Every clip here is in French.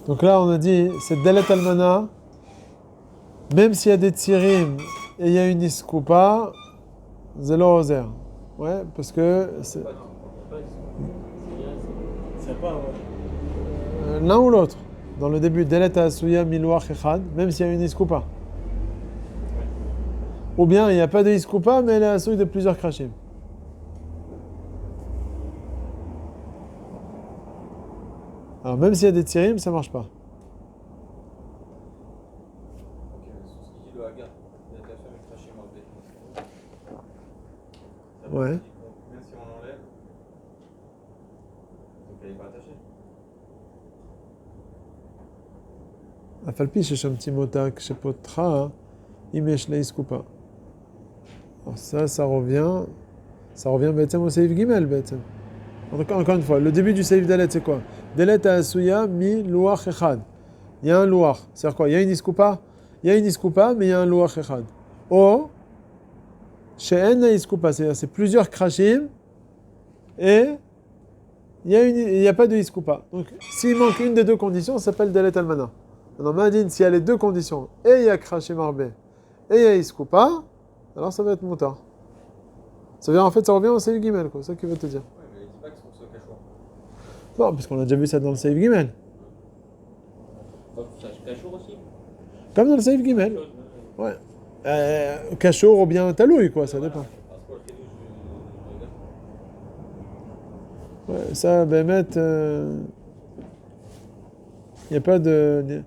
Donc là, on a dit, c'est Dalet Almana, même s'il y a des Tsirim et il y a une Iskoupa, Zélo Ozer. Ouais, parce que c'est l'un ou l'autre. Dans le début, Dalet Asuya Miloach Echad, même s'il y a une Iskoupa. Ou bien il n'y a pas de Iskoupa, mais elle est assouille de plusieurs Krashim. Alors même s'il y a des Tsirim, ça marche pas. Ouais. Même si on l'enlève, donc elle n'est pas attachée. Afalpi sheshamti motak shepotra imesh leiskupa. Alors ça revient bêtement au Seif Gimel bêtement. Encore une fois, le début du Seif Dalet c'est quoi? Dalet asuya mi luach echad. Il y a un luach. C'est-à-dire quoi? Il y a une iskoupa. Il y a une iskoupa, mais il y a un luach echad. Ou she'en iskoupa, c'est-à-dire c'est plusieurs krashim et il y a pas de iskoupa. Donc s'il manque une des deux conditions, ça s'appelle Dalet almana. Maintenant, Madine, s'il y a les deux conditions, et il y a Krashim Arbe, et il y a Iskoupa, alors ça va être Moutar. Ça revient au Seif Gimel, quoi, c'est ça qu'il veut te dire. Oui, mais il dit pas que c'est pour ça cachoir. Non, parce qu'on a déjà vu ça dans le Seif Gimel. Ça cachour aussi. Comme dans le Seif Gimel. Ouais. Kachour ou bien Taloui, quoi, ça dépend. Ouais, ça, Bémet, il n'y a pas de.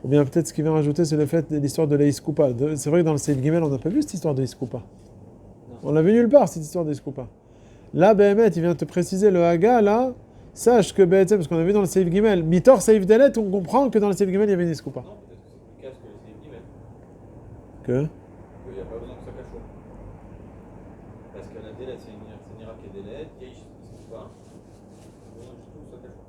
Ou bien peut-être ce qu'il vient rajouter, c'est le fait de l'histoire de l'Iskoupa. C'est vrai que dans le Seif Gimel, on n'a pas vu cette histoire de l'Iskoupa. On l'a vu nulle part, cette histoire d'Iskoupa. Là, Béhémet, il vient te préciser le Haga, là, sache que Béhémet, parce qu'on a vu dans le Seif Gimel, Mitor Seif Dalet, on comprend que dans le Seif Gimel, il y avait une Iskoupa. Non, peut-être que c'est plus casse que les Seif Gimel. Que Il n'y a pas besoin que ça cachoir. Parce que la délai, c'est une Irak et délai, Yesh, c'est pas. Il y a besoin du tout que ça cachoir.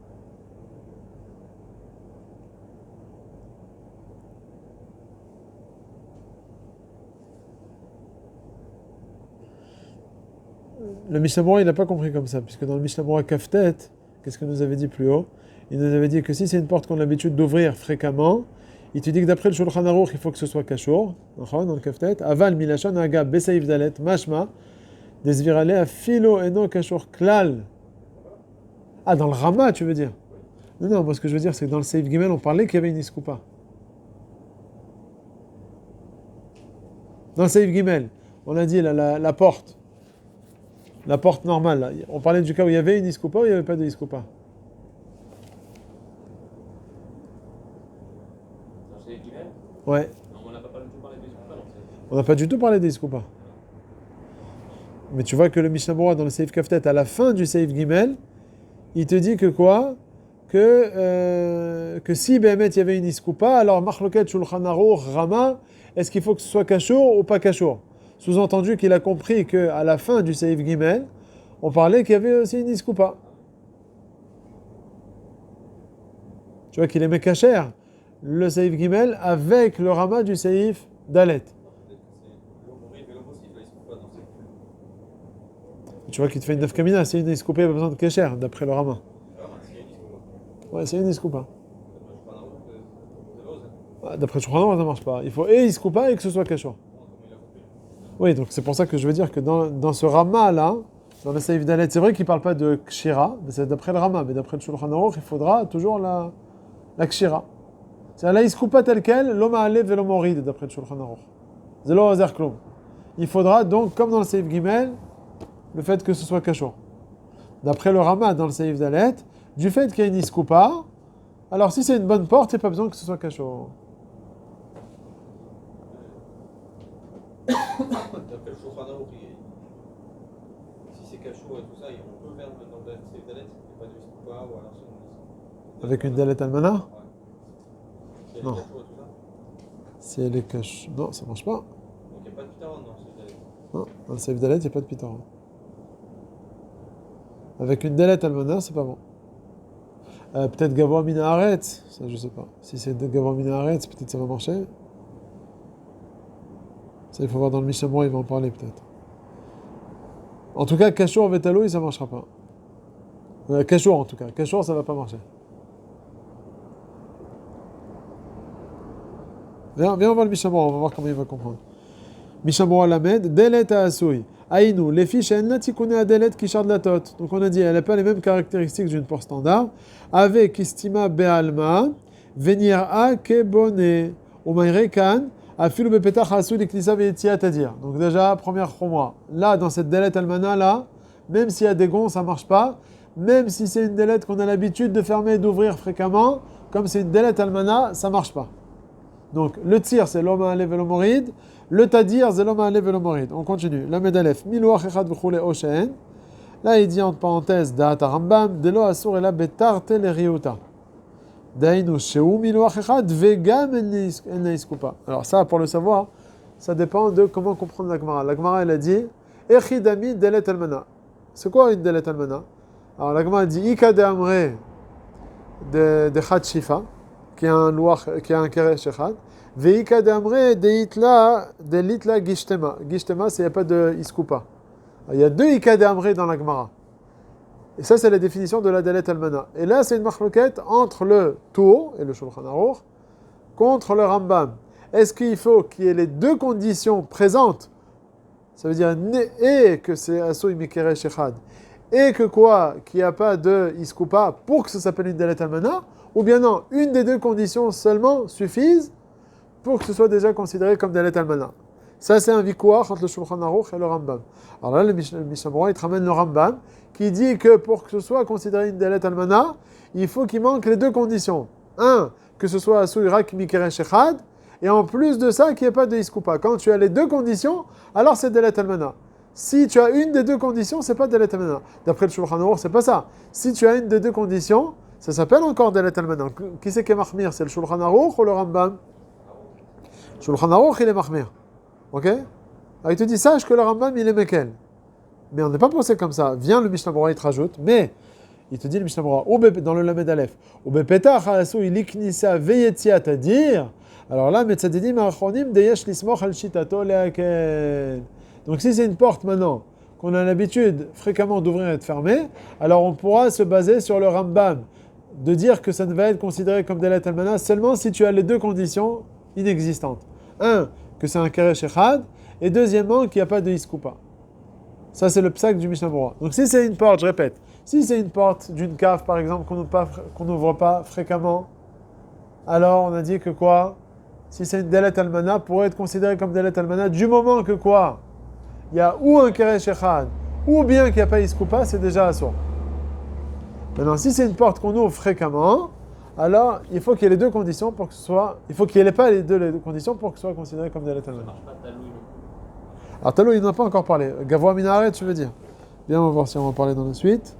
le Mishnah Berurah, il n'a pas compris comme ça, puisque dans le Mishnah Berurah Kaftet, qu'est-ce qu'il nous avait dit plus haut? Il nous avait dit que si c'est une porte qu'on a l'habitude d'ouvrir fréquemment, il te dit que d'après le Shulchan Aruch, il faut que ce soit Kashour, dans le Kaftet, Aval Milachon Agab Besaïf Dalet, Mashma, Desvirale a Philo Eno Kashour Klal. Ah, dans le Rama, tu veux dire? Non, moi ce que je veux dire, c'est que dans le Seif Gimel, on parlait qu'il y avait une Iskoupa. Dans le Seif Gimel, on a dit la porte. La porte normale, là. On parlait du cas où il y avait une Iskoupa ou il n'y avait pas de Iskoupa. Dans Seif Gimel. Ouais. Non, on n'a pas du tout parlé des Iskoupa, On n'a pas du tout parlé des Iskoupa. Mais tu vois que le Mishnah Berurah dans le Seif Kaftet, à la fin du Seif Gimel, il te dit que quoi? Que si Béhémet il y avait une Iskoupa, alors Machloket Shulchan Aruch Rama, est-ce qu'il faut que ce soit Kashour ou pas Kashour? Sous-entendu qu'il a compris qu'à la fin du Seif Gimel, on parlait qu'il y avait aussi une Iskoupa. Tu vois qu'il est Mekacher, le Seif Gimel, avec le Rama du Seif Dalet. Tu vois qu'il te fait une nafkamina, c'est une Iskoupa, il n'y a pas besoin de Kecher, d'après le Rama. Ouais, c'est une Iskoupa. D'après Shulchan Aruch, ça ne marche pas. Il faut et Iskoupa et que ce soit Kashour. Oui, donc c'est pour ça que je veux dire que dans ce Rama-là, dans le Seif Dalet, c'est vrai qu'il ne parle pas de Kshira, mais c'est d'après le Rama, mais d'après le Shulchan Aruch, il faudra toujours la Kshira. C'est la Iskoupa telle quelle, l'homme a alev et l'homme oride, d'après le Shulchan Aruch. Zelo Azer Klum. Il faudra donc, comme dans le Seif Gimel, le fait que ce soit Kashour. D'après le Rama, dans le Seif Dalet, du fait qu'il y a une Iskoupa, alors si c'est une bonne porte, il n'y a pas besoin que ce soit Kashour. D'après le Shulchan Aruch, si c'est cachour et tout ça, on peut faire dans le Seif Dalet, il n'y a pas de Iskoupa ou alors c'est Avec une Dalet Almana? Ouais. Si elle Non. est cachour et tout ça. Si elle est Kashour. Non, ça ne marche pas. Donc il n'y a pas de pitaron dans le Seif Dalet. Non, dans le Seif Dalet, il n'y a pas de Pitaron. Avec une Dalet Almana, c'est pas bon. Peut-être Gavoa Mina Haaretz, ça je sais pas. Si c'est Gavoa Mina Haaretz, peut-être ça va marcher. Ça, il faut voir dans le Mishnah Berurah, il va en parler peut-être. En tout cas, Kashour Vetaloui, ça marchera pas. Kashour en tout cas. Kashour, ça va pas marcher. Viens, on va le Mishabura, on va voir comment il va comprendre. Mishabura Lamed, Delet Asui. Aïnou, les fiches, elle n'a tikouné à Delet qui chard de la tot. Donc on a dit, elle n'a pas les mêmes caractéristiques d'une porte standard. Avec Istima Be'alma, Venir A Kebone, Umayrekan, Afilu Bepetach Asui, les Knisa Ve'etia, c'est-à-dire. Donc déjà, première chromois. Là, dans cette Delet Almana, là, même s'il y a des gonds, ça marche pas. Même si c'est une Delet qu'on a l'habitude de fermer et d'ouvrir fréquemment, comme c'est une Delet Almana, ça marche pas. Donc le tir, c'est l'homme à alev et l'homorid. Le tadir, c'est l'homme à alev et l'homorid. On continue. La medalef, milouach echad v'choule oshen. Là, il dit entre parenthèses, da'at Rambam, de lo asur ela betar tel riuta. Dainu sheu milouach echad vegam en naiskupa. Alors ça, pour le savoir, ça dépend de comment comprendre la Gemara. La Gemara, elle a dit, echidami delet almana. C'est quoi une delet almana? Alors la Gemara dit, ika de amre de chad shifa, qui a un louach, qui a un keresh echad. Veika d'amre de litla gishtema. Gishtema, c'est il n'y a pas de iskupa. Il y a deux ika d'amre dans la Gemara. Et ça, c'est la définition de la dalet almana. Et là, c'est une marloquette entre le Tour et le Shulchan Aruch contre le Rambam. Est-ce qu'il faut qu'il y ait les deux conditions présentes? Ça veut dire et que c'est asso imikeresh echad et que quoi? Qu'il n'y a pas de iskupa pour que ça s'appelle une dalet almana? Ou bien non, une des deux conditions seulement suffisent pour que ce soit déjà considéré comme dalet almana. Ça, c'est un vikouach entre le Shulchan Aruch et le Rambam. Alors là, le Mishabura, il te ramène le Rambam, qui dit que pour que ce soit considéré une dalet almana, il faut qu'il manque les deux conditions. Un, que ce soit asou rak mikeresh echad, et en plus de ça, qu'il n'y ait pas de iskupa. Quand tu as les deux conditions, alors c'est dalet almana. Si tu as une des deux conditions, c'est pas dalet almana. D'après le Shulchan Aruch, c'est pas ça. Si tu as une des deux conditions, ça s'appelle encore dalet almana. Qui c'est qui est mahmir? C'est le Shulchan Aruch ou le Rambam? Shulchan Aruch, il est mahmir. Ok? Alors il te dit, sache que le Rambam, il est mekel. Mais on n'est pas pensé comme ça. Viens, le Mishnah Berurah, il te rajoute. Mais, il te dit, le Mishnah Berurah, dans le Lamed Aleph, Ubepetach ha'asu iliknisa veyetia tadir. Alors là, Metzadidim ha'achronim deyesh lismoch al shitato leakel. Donc si c'est une porte maintenant, qu'on a l'habitude fréquemment d'ouvrir et de fermer, alors on pourra se baser sur le Rambam, de dire que ça ne va être considéré comme dalet almana seulement si tu as les deux conditions inexistantes. Un, que c'est un keresh echad, et deuxièmement, qu'il n'y a pas de iskupa. Ça, c'est le psak du Mishnah Berurah. Donc, si c'est une porte, je répète, si c'est une porte d'une cave, par exemple, qu'on n'ouvre pas fréquemment, alors on a dit que quoi? Si c'est une dalet almana, pourrait être considéré comme dalet almana du moment que quoi? Il y a ou un keresh echad, ou bien qu'il n'y a pas iskupa, c'est déjà assour. Maintenant, si c'est une porte qu'on ouvre fréquemment, alors il faut qu'il y ait les deux conditions pour que ce soit... Il faut qu'il n'y ait pas les deux conditions pour que ce soit considéré comme dalet almana. Alors Talou, il n'en a pas encore parlé. Gavoa minaret, tu veux dire? Bien, on va voir si on va en parler dans la suite.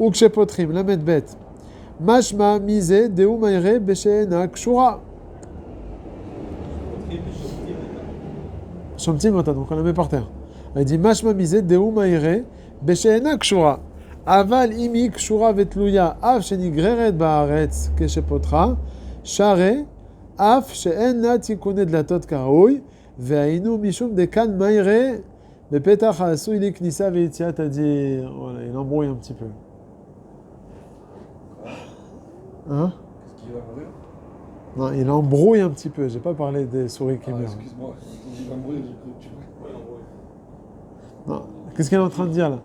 Ukshe potrim, la medbet. Mashma mise deu maire besheena kshura. Shomtim ota, donc on la met par terre. Il dit Mashma mise deu maire besheena kshura. Aval imi kshura vetluya av shenigreret baaretz keshepotra. Share af sheena tikune dlatot karaoui. Ve'ainu mishum de kan maire bepetach ha'asu ili knisa ve'etia tadir. Voilà, il embrouille un petit peu. Hein? Qu'est-ce qu'il va mourir? Non, il embrouille un petit peu. J'ai pas parlé des souris qui meurent. Excuse-moi, il va mourir, tu Non. Qu'est-ce qu'il est en train de dire là?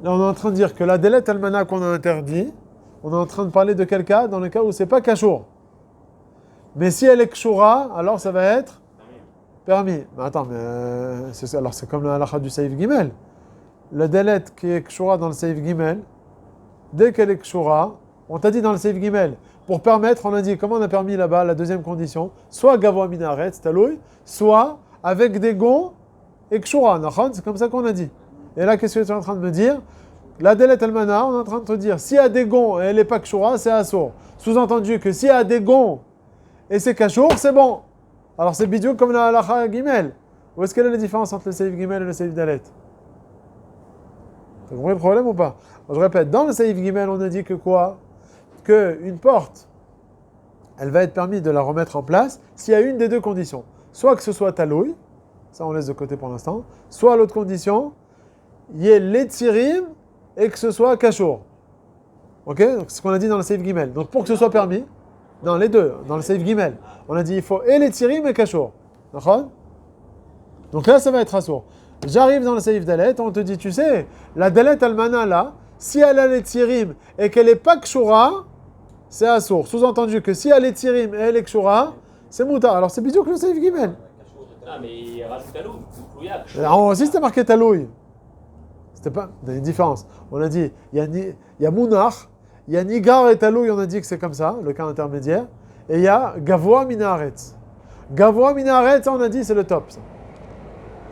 Là, on est en train de dire que la dalet almana qu'on a interdit, on est en train de parler de quel cas? Dans le cas où c'est pas kashour. Mais si elle est kshura, alors ça va être permis. Mais attends, mais c'est comme la halakha du Seif Gimel. La dalet qui est kshura dans le Seif Gimel, dès qu'elle est kshura, on t'a dit dans le Seif Gimel, pour permettre, on a dit, comment on a permis là-bas, la deuxième condition, soit gavoa minaret, taloui, soit avec des gonds et kshura. C'est comme ça qu'on a dit. Et là, qu'est-ce que tu es en train de me dire? La dalet almana, on est en train de te dire, s'il y a des gonds et elle n'est pas kshura, c'est assour. Sous-entendu que s'il y a des gonds et c'est kashour, c'est bon. Alors c'est bidou comme la halakha gimel. Où est-ce qu'elle est la différence entre le seif gimel et le seif dalet? T'as compris le problème ou pas? Alors, je répète, dans le seif gimel, on a dit que quoi? Que une porte, elle va être permis de la remettre en place s'il y a une des deux conditions. Soit que ce soit talouille, ça on laisse de côté pour l'instant, soit l'autre condition, il y ait l'etirim et que ce soit kashour. Ok? Donc c'est ce qu'on a dit dans le seif gimel. Donc pour que ce soit permis, Non, les deux, dans le Seif Gimel. On a dit il faut et les tirim et Kachor. D'accord? Donc là, ça va être assour. J'arrive dans le Seif Dalet, on te dit, tu sais, la Dalet Almana là, si elle a les tirim et qu'elle n'est pas Kshura, c'est assour. Sous-entendu que si elle est tirim et elle est Kshura, c'est moutar. Alors c'est bizarre que le Seif Gimel. Ah, mais il rajoute à l'eau. Alors aussi, c'était marqué Talouille. C'était pas. Il y a une différence. On a dit, il y a Mounar, il y a Nigar et Talouille, on a dit que c'est comme ça, le cas intermédiaire. Et il y a Gavoa Minaret. Gavoa Minaret, on a dit, c'est le top. Ça.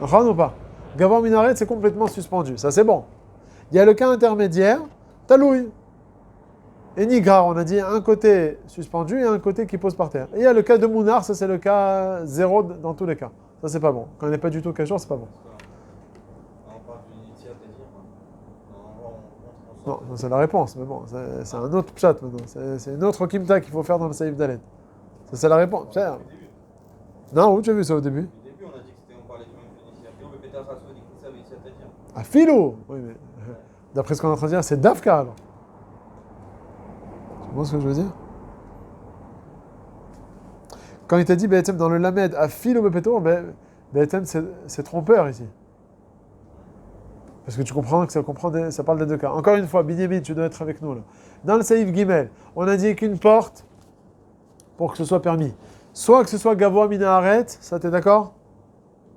Ou pas? Gavoa Minaret, c'est complètement suspendu. Ça, c'est bon. Il y a le cas intermédiaire, Talouille. Et Nigar, on a dit un côté suspendu et un côté qui pose par terre. Et il y a le cas de Mounar, ça c'est le cas 0 dans tous les cas. Ça, c'est pas bon. Quand il n'est pas du tout cachot, c'est pas bon. On parle d'une initiale, t'as dit. Non, c'est la réponse, mais bon, c'est un autre pshat maintenant. C'est une autre kimta qu'il faut faire dans le Saïf Dalet. Ça, c'est la réponse. Au début. Non, où tu as vu ça au début? Au début, on a dit que c'était, on parlait du même initiale. Puis on peut péter un rasso, on dit que ça veut initiale, t'as dit. Ah, Philo. Oui, mais d'après ce qu'on est en train de dire, c'est Dafka alors. Tu comprends ce que je veux dire? Quand il t'a dit, Be'etem, dans le Lamed, à Philo Bepetor, Be'etem, c'est trompeur ici. Parce que tu comprends que ça parle des deux cas. Encore une fois, Binyamin, tu dois être avec nous là. Dans le Saïf Gimel, on a dit qu'une porte, pour que ce soit permis, soit que ce soit Gavoa Minaharet, ça t'es d'accord?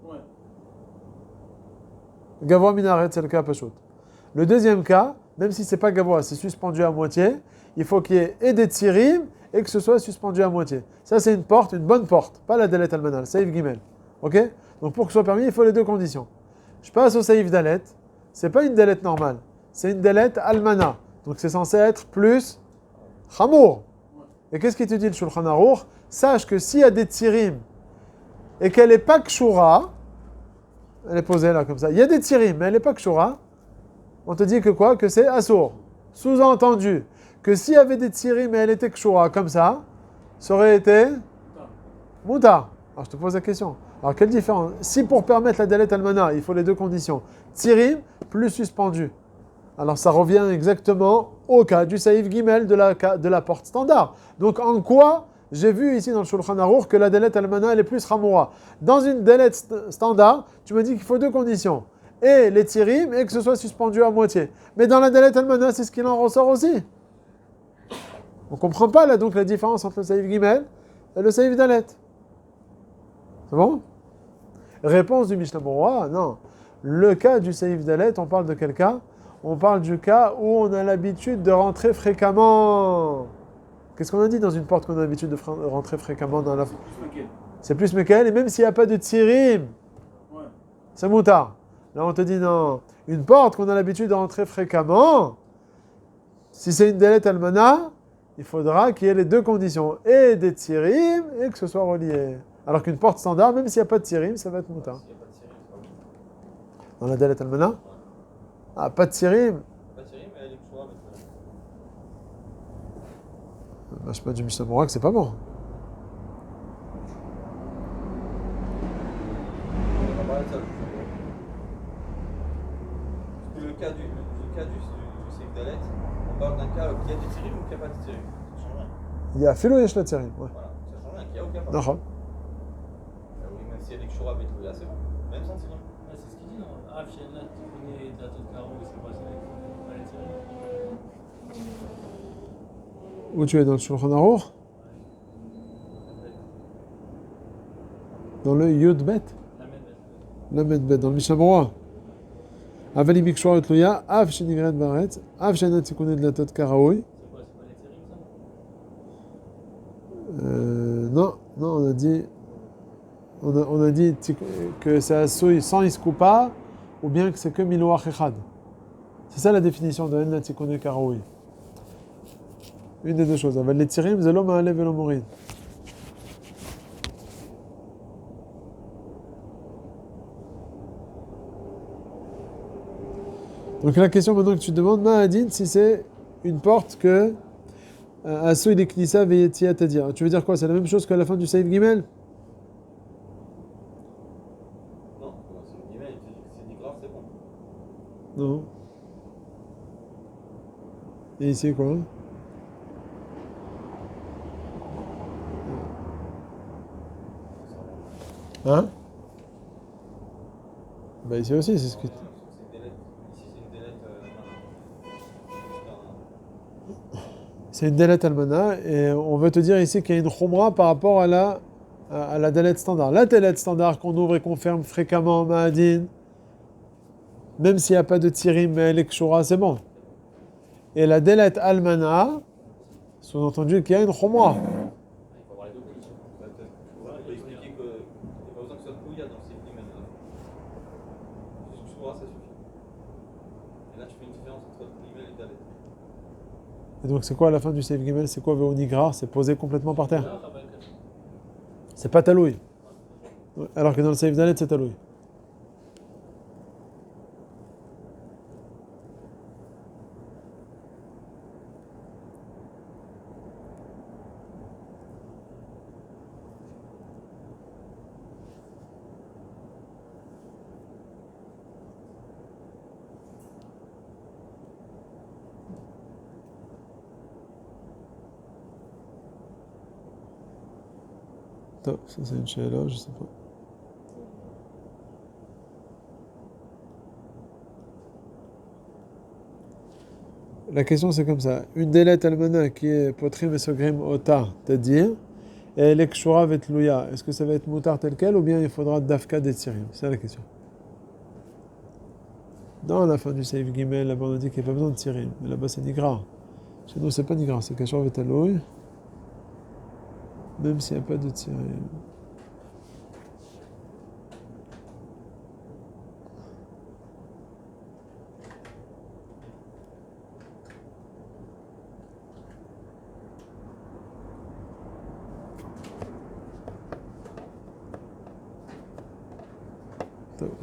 Ouais. Gavoa Minaharet, c'est le cas Pashut. Le deuxième cas, même si c'est pas Gavoa, c'est suspendu à moitié, il faut qu'il y ait et des tsirim et que ce soit suspendu à moitié. Ça, c'est une porte, une bonne porte, pas la Dalet Almanal, Saïf Gimel. Ok? Donc pour que ce soit permis, il faut les deux conditions. Je passe au Saïf Dalet. C'est pas une Dalet normale, c'est une Dalet Almana. Donc c'est censé être plus Chamour. Et qu'est-ce qu'il te dit le Shulchan Aruch? Sache que s'il y a des tsirim et qu'elle n'est pas Kshura, elle est posée là comme ça, il y a des tsirim mais elle n'est pas Kshura, on te dit que quoi? Que c'est Assour. Sous-entendu que s'il y avait des tsirim et elle était Kshura comme ça aurait été Mouta. Alors je te pose la question. Alors quelle différence? Si pour permettre la Dalet Almana, il faut les deux conditions, tsirim plus suspendu. Alors ça revient exactement au cas du Saïf Gimel de la porte standard. Donc en quoi j'ai vu ici dans le Shulchan Aruch que la Dalet Almana elle est plus Hamoura? Dans une Dalet standard, tu me dis qu'il faut deux conditions. Et les tirim et que ce soit suspendu à moitié. Mais dans la Dalet Almana, c'est ce qu'il en ressort aussi. On ne comprend pas là donc la différence entre le Saïf Gimel et le Saïf Dalet. C'est bon? Réponse du Mishnah Berurah, non. Le cas du Saïf Dalet, on parle de quel cas? On parle du cas où on a l'habitude de rentrer fréquemment. Qu'est-ce qu'on a dit dans une porte qu'on a l'habitude de rentrer fréquemment dans la... C'est plus Mekel, et même s'il n'y a pas de tsirim, Ouais. c'est moutard. Là, on te dit non. Une porte qu'on a l'habitude de rentrer fréquemment, si c'est une Dalet Almana, il faudra qu'il y ait les deux conditions, et des tsirim, et que ce soit relié. Alors qu'une porte standard, même s'il n'y a pas de tsirim, ça va être moutard. S'il n'y a pas de série, c'est pas bon. Dans la Dalet Almana, ah, pas de tsirim. Pas de série, mais elle est Kshura maintenant. Je sais pas du Mishnah Berurah que c'est pas bon. On va parler de ça. Parce que le cas du Seif Dalet, on parle d'un cas où il y a des tsirim ou qu'il n'y a pas de tsirim. Ça change rien. Il y a Philo Yesh la tsirim. Ouais. Voilà, ça change rien, qu'il y a ou qu'il n'y a pas. D'accord. Oui, même si elle est Kshura, mais tout là, c'est bon. Même sans tsirim. Ouais, c'est ce qu'il dit, non? Ah, Fienna, tu connais Dato de Caro, c'est pas ça. Allez, tiens. Où tu es dans le Shulchan Aruch? Dans le Yud Bet? La même. Lamed Bet, dans le Mishnah Berurah. Avali Mikshua Utluya, Av Shenigret Baret, Av Shenat Tikunet de la Tot Karaoui. C'est quoi? C'est pas les terribles, ça? Non, on a dit que c'est Assoui sans Iskoupa, ou bien que c'est que Miloach Echad. C'est ça la définition de En Tikunet Karaoui. Une des deux choses. Aval les tirim, Zelo Ma'alev Velo Morid. Donc la question maintenant que tu te demandes, Ma'adin, si c'est une porte que Assoui les Knissa Veyetia t'a dit. Tu veux dire quoi? C'est la même chose qu'à la fin du Saïf Gimel? Non, c'est une guillemets, c'est dit grave, c'est bon. Non. Et ici quoi? Hein? Bah ici aussi, c'est ce que... C'est une délette. Ici, c'est une délette. C'est une délet almana, et on veut te dire ici qu'il y a une khumra par rapport à la délet standard. La délet standard qu'on ouvre et qu'on ferme fréquemment en Ma'adin, même s'il n'y a pas de tirim, mais elle est kshura, c'est bon. Et la délet almana, sous-entendu qu'il y a une khumra. Il faut avoir les deux conditions. On peut expliquer qu'il n'y a pas besoin que ce soit Kouya dans ces primes. Juste Kshura, ça suffit. Et là, tu fais une différence entre Gimel et Dalet. Et donc c'est quoi à la fin du Seif Gimel? C'est quoi Veonigra? C'est posé complètement par terre. C'est pas talouille. Alors que dans le Seif Dalet, c'est talouille. Top, ça c'est une chéla, je sais pas. La question c'est comme ça. Une délette almana qui est potrim et sogrim ota, c'est-à-dire, et elle est kshura vetlouya. Est-ce que ça va être moutar tel quel ou bien il faudra dafka des tirim? C'est la question. Dans la fin du Seif Gimel, là-bas on a dit qu'il n'y a pas besoin de tirim. Mais là-bas c'est nigra. Chez nous c'est pas nigra, c'est kashor vetaloui. Même s'il n'y a pas de tirim.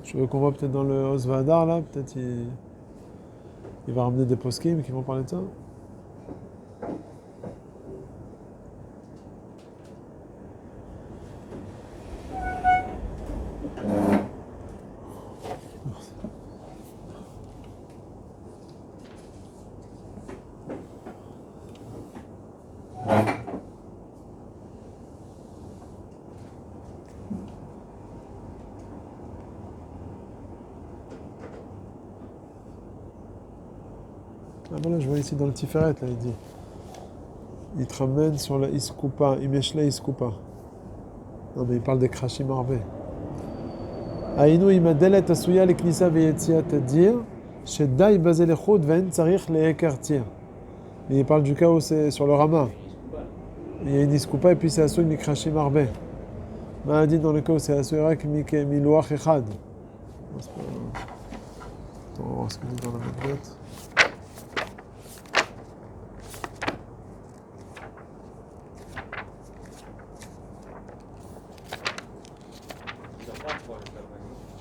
Tu veux qu'on voit peut-être dans le Osvadar là, peut-être il va ramener des poskim qui vont parler de ça. Ah voilà, je vois ici dans le Tiferet, là, il dit. Il te ramène sur la Iskoupa, Imeshla Iskoupa. Non, mais il parle des Krashim Arbe. Aïnou, il m'a délet Asuya le Knisa Veyetia Tadir, Shedai Bazelechot Ven Tsarich le Ekartir. Mais il parle du cas où c'est sur le Rama. Il y a une Iskoupa et puis c'est Asuya mi Krashim Arbe. M'a dit dans le cas où c'est Asuya Rak mi Loach Echad. On va voir ce qu'il dit dans la Medbet.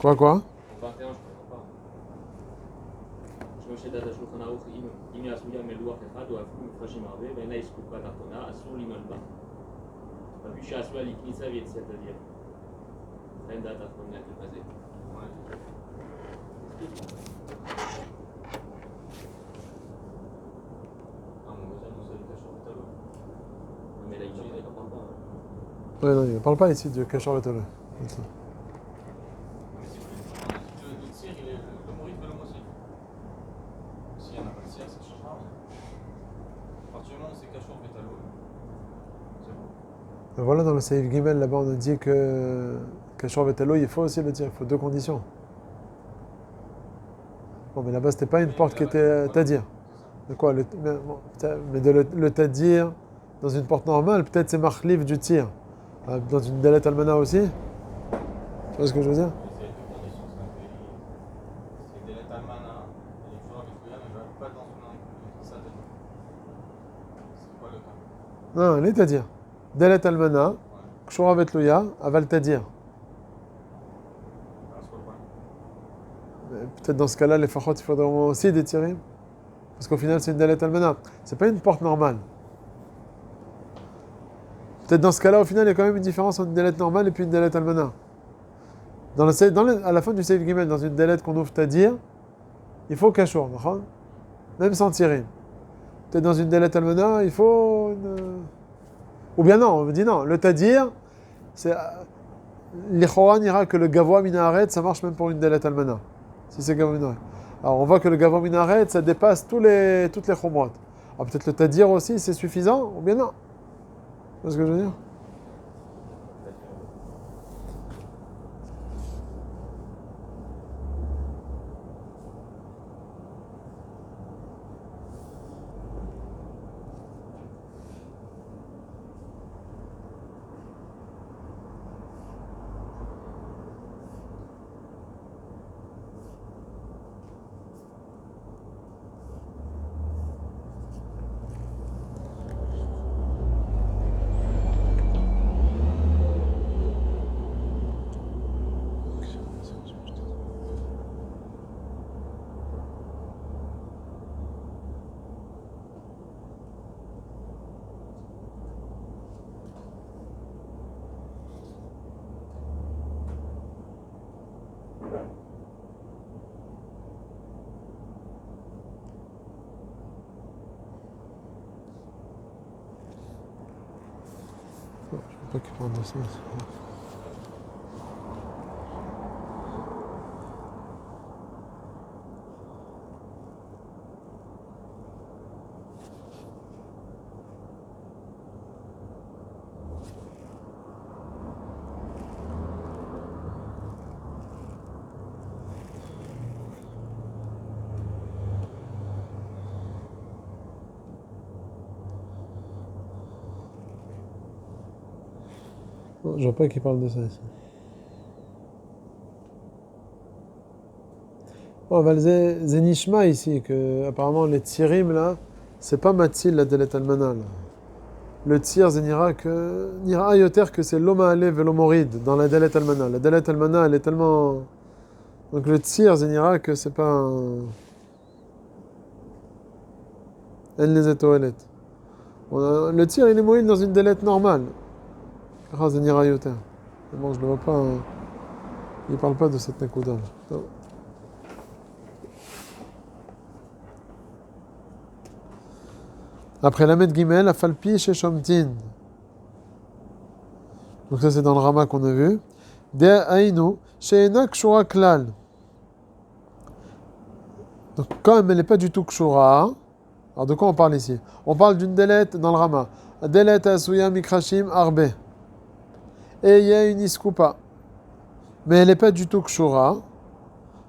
Quoi Au 21, je ne comprends pas. כמו שדעת השולחן ערוך, אם יעשו ים מלוח אחד או אפילו מפרשים הרבה, ואינה זקוקה תחתונה, אסור לימול בה. אבל מי שעשויה לכניסה ויציאת הדיר. לכן דעת האחרונה כזה. Mais là, il ne comprend pas. Ouais, non, il ne parle pas ici de Kachor Vetole. Voilà, dans le Seif Gimel, là-bas, on a dit que Kachor Vetalo, il faut aussi le dire, il faut deux conditions. Bon, mais là-bas, c'était pas une porte qui était Tadir. De quoi mais le Tadir, dans une porte normale, peut-être c'est Marlif du tir. Dans une Dalet Almana aussi. Tu vois ce que je veux dire? C'est Dalet Almana, et toujours avec Kouya, mais pas dans une salle de nuit. C'est quoi le cas? Non, elle est Tadir. Dalet Almana, Kshura Vetlouya, Aval Tadir. Peut-être dans ce cas-là, les fachot, il faudrait aussi des tirim. Parce qu'au final, c'est une Dalet Almana. C'est pas une porte normale. Peut-être dans ce cas-là, au final, il y a quand même une différence entre une Dalet normale et puis une Dalet Almana. À la fin du Seif Gimel, dans une Dalet qu'on ouvre Tadir, il faut Kashur, même sans tirim. Peut-être dans une Dalet Almana, il faut une... Ou bien non, on me dit non, le Tadir, l'Ichora n'ira que le Gavoa Minaret, ça marche même pour une Delet Almana. Si c'est Gavoa Minaret. Alors on voit que le Gavoa Minaret, ça dépasse toutes les Chomrot. Alors peut-être le Tadir aussi, c'est suffisant, ou bien non. C'est ce que je veux dire? Je ne sais pas qui parle de ça. Non, je vois pas qui parle de ça ici. Bon, c'est Nishma ici, que apparemment les tirim là, c'est pas Matzil la Delet Almana. Le tir, c'est nira ayoter que c'est l'Oma Alev et l'Omorid dans la Delet Almana. La Delet Almana, elle est tellement. Donc le tir, c'est nira que c'est pas un. Elle les est toilettes. Le tir, il est moïd dans une Delet normale. C'est nira ayoter. Mais bon, je ne le vois pas. Il parle pas de cette Nakuda. Après la Med Gimel, la Falpi chez Shomtin. Donc ça c'est dans le Rama qu'on a vu. De Aïnou, chez Ena Kshura Klal. Donc quand même elle n'est pas du tout Kshura. Alors de quoi on parle ici? On parle d'une delette dans le Rama. Delette Asuya Mikrashim Arbe. Et il y a une Iskoupa. Mais elle n'est pas du tout Kshura.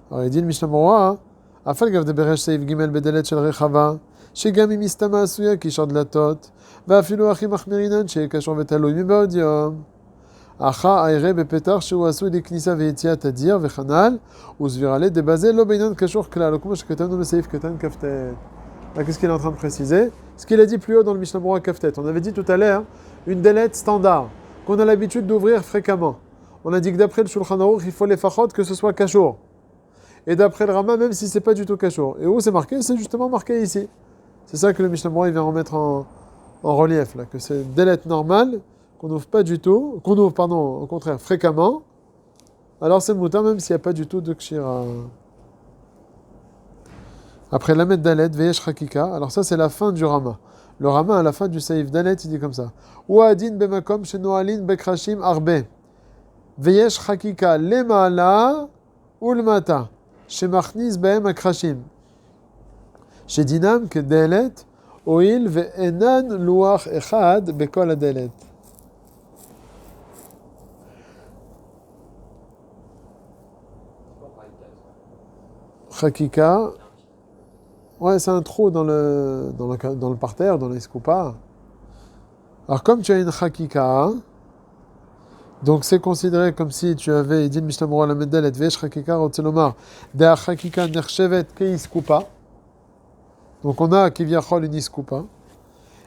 Alors il dit le Mishnah Moura. Afal Gav de Beresh Seif Gimel Bedelet Shel Rechava. שגם אם מסתמה עשויה קישור דלתות, ואפילו הכי מחמירינן שקשור ותלוי מבעוד יום. אחא הירא בפתח שהוא עשוי לכניסה ויציאת הדיר וכנ"ל, וסבירה ליה דבזה לא בעניין קשור כלל, כמו שכתבנו בסעיף קטן כ"ט. Qu'est-ce qu'il est en train de préciser? Ce qu'il a dit plus haut dans le Mishnah Berurah Kaftet. On avait dit tout à l'heure une délette standard qu'on a l'habitude d'ouvrir fréquemment. On a dit que d'après le Shulchan Aruch, il faut les fachot que ce soit kashour. Et d'après le Rama, même si c'est pas du tout kashour. Et où c'est marqué? C'est justement marqué ici. C'est ça que le Mishnah Berurah vient remettre en relief, là, que c'est une délette normale, qu'on n'ouvre pas du tout, qu'on ouvre, pardon, au contraire, fréquemment. Alors c'est mouta, même s'il n'y a pas du tout de kshira. Après Lamed Dalet, Veyesh Hakika, alors ça c'est la fin du Rama. Le Rama, à la fin du Saïf Dalet, il dit comme ça. Ouadin bemakom shenoalin bekrashim arbe. Veyesh Hakika lemala ulmata. Shemachnis behem akrashim. שדינם כדלת, הואיל ואינן לוח אחד בכל הדלת. חקיקה, ouais, c'est un trou dans le parterre, dans les scoupas. Alors comme tu as une chakika, donc c'est considéré comme si tu avais, il dit le Mishnah Berurah la Meddelet, vesh chakika rotzelomar, da chakika nerchevet kei scoupa. Donc on a Kivyachol une iskoupa.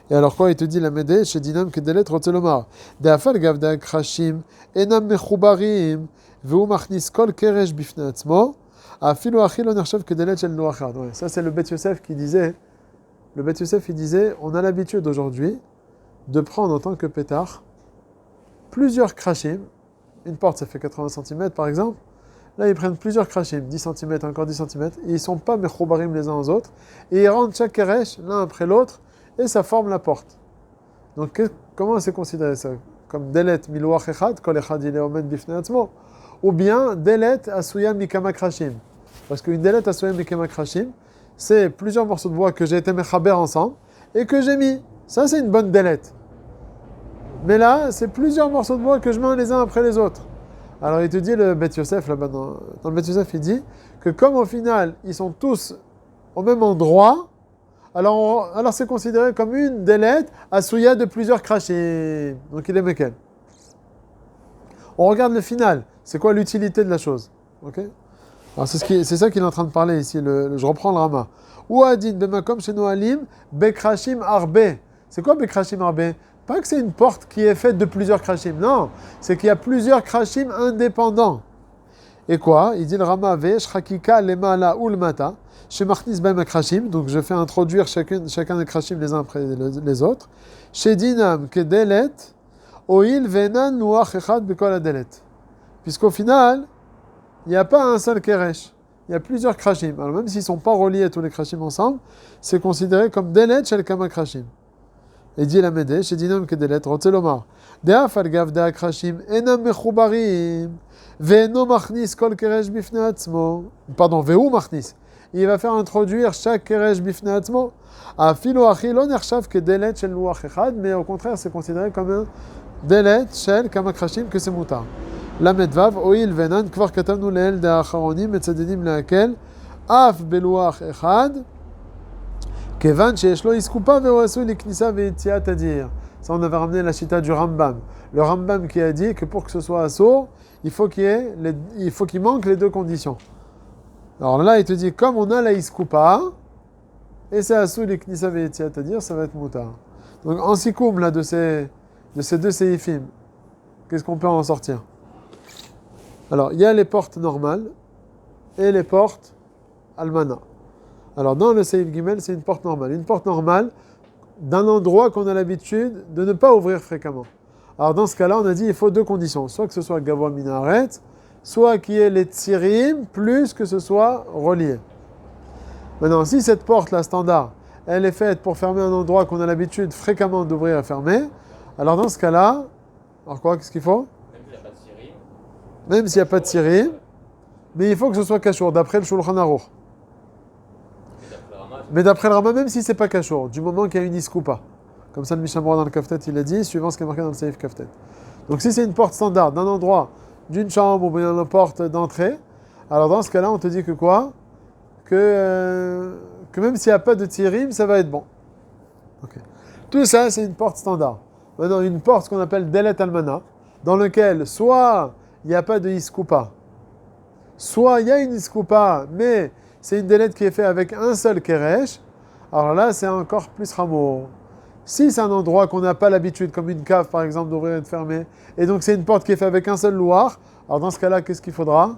Et alors quoi il te dit la Médée chez Dinam Kedelet Rotzelomar. De'afal gav da krashim enam mechubarim ve'u machnis kol keresh bifnei atzmo afilu achi lo nershav kedelet shel noachad. Ça c'est le Bet Yosef qui disait. Le Bet Yosef il disait on a l'habitude aujourd'hui de prendre en tant que pétard plusieurs krashim. Une porte ça fait 80 cm par exemple. Là, ils prennent plusieurs krashim, 10 cm, encore 10 cm, et ils ne sont pas mechoubarim les uns aux autres, et ils rentrent chaque keresh l'un après l'autre, et ça forme la porte. Donc, comment c'est considéré ça? comme delet miluach echad, kol echad il est omen bifnei atzmo, ou bien delet asuya mikama krashim. Parce qu'une delet asuya mikama krashim, c'est plusieurs morceaux de bois que j'ai été mechaber ensemble et que j'ai mis. Ça, c'est une bonne delet. Mais là, c'est plusieurs morceaux de bois que je mets les uns après les autres. Alors, il te dit, le Bet Yosef, là-bas, dans le Bet Yosef, il dit que comme au final, ils sont tous au même endroit, alors c'est considéré comme une delet asuya de plusieurs krashim. Donc, il est mekel. On regarde le final. C'est quoi l'utilité de la chose? Ok? Alors, c'est ça qu'il est en train de parler ici. Je reprends le Rama. Ou adin bemakom chez Noalim, bekrashim arbe. C'est quoi bekrashim arbe? Pas que c'est une porte qui est faite de plusieurs krashim. Non, c'est qu'il y a plusieurs krashim indépendants. Et quoi? Il dit le Rama ve shchakika lemala ou lmata. Chez Martis ben krashim. Donc je fais introduire chacun des krashim les uns après les autres. Chez dinam kedelet oil venan nuach echad bekol adelet. Puisqu'au final, il n'y a pas un seul keresh. Il y a plusieurs krashim. Alors même s'ils ne sont pas reliés tous les krashim ensemble, c'est considéré comme delet shel kama krashim. Et dit la Médée, chez Dinam Kedelet, Rotzelomar, Deaf al Gavda Krashim, Enam Mechubarim, Ve'eno Machnis Kol Keresh Bifne Atzmo. Pardon, Ve'u Machnis. Il va faire introduire chaque Keresh Bifne Atzmo. Afilo Achi lo nershav Kedelet Shel Luach Echad, mais au contraire, c'est considéré comme un Delet Shel Kama Krashim, que c'est moutar. La Medvav, Oil Venan, Kvar Katamnu Leel de Acharonim, et Tzadidim Leakel, Af Beluach Echad, Kevan she'eshlo iskupa ve'oasu liknisa ve'etziat adir. Ça, on avait ramené la chita du Rambam. Le Rambam qui a dit que pour que ce soit assourd, il faut qu'il manque les deux conditions. Alors là, il te dit, comme on a la iskupa, et c'est assourd liknisa ve'etziat adir, ça va être moutar. Donc, en sikoum, là, de ces deux séifim, qu'est-ce qu'on peut en sortir? Alors, il y a les portes normales et les portes almana. Alors, dans le Seif Gimel, c'est une porte normale. Une porte normale d'un endroit qu'on a l'habitude de ne pas ouvrir fréquemment. Alors, dans ce cas-là, on a dit il faut deux conditions. Soit que ce soit Gavoa Minaret, soit qu'il y ait les Tsirim, plus que ce soit relié. Maintenant, si cette porte-là, standard, elle est faite pour fermer un endroit qu'on a l'habitude fréquemment d'ouvrir et fermer, alors dans ce cas-là, alors quoi, qu'est-ce qu'il faut? Même s'il n'y a pas de Tsirim, mais il faut que ce soit Kashour, d'après le Shulchan Aruch. Mais d'après le Rama, même si c'est pas Kashour, du moment qu'il y a une iskoupa. Comme ça, le Mishamra dans le Kaftet, il a dit, suivant ce qui est marqué dans le Seif Kaftet. Donc si c'est une porte standard, d'un endroit, d'une chambre ou bien une porte d'entrée, alors dans ce cas-là, on te dit que quoi? Que même s'il n'y a pas de tirim, ça va être bon. Okay. Tout ça, c'est une porte standard. Maintenant, une porte qu'on appelle Delet Almana, dans laquelle soit il n'y a pas de iskoupa, soit il y a une iskoupa, mais c'est une delette qui est faite avec un seul keresh, alors là, c'est encore plus rameau. Si c'est un endroit qu'on n'a pas l'habitude, comme une cave par exemple, d'ouvrir et de fermer, et donc c'est une porte qui est faite avec un seul louar, alors dans ce cas-là, qu'est-ce qu'il faudra?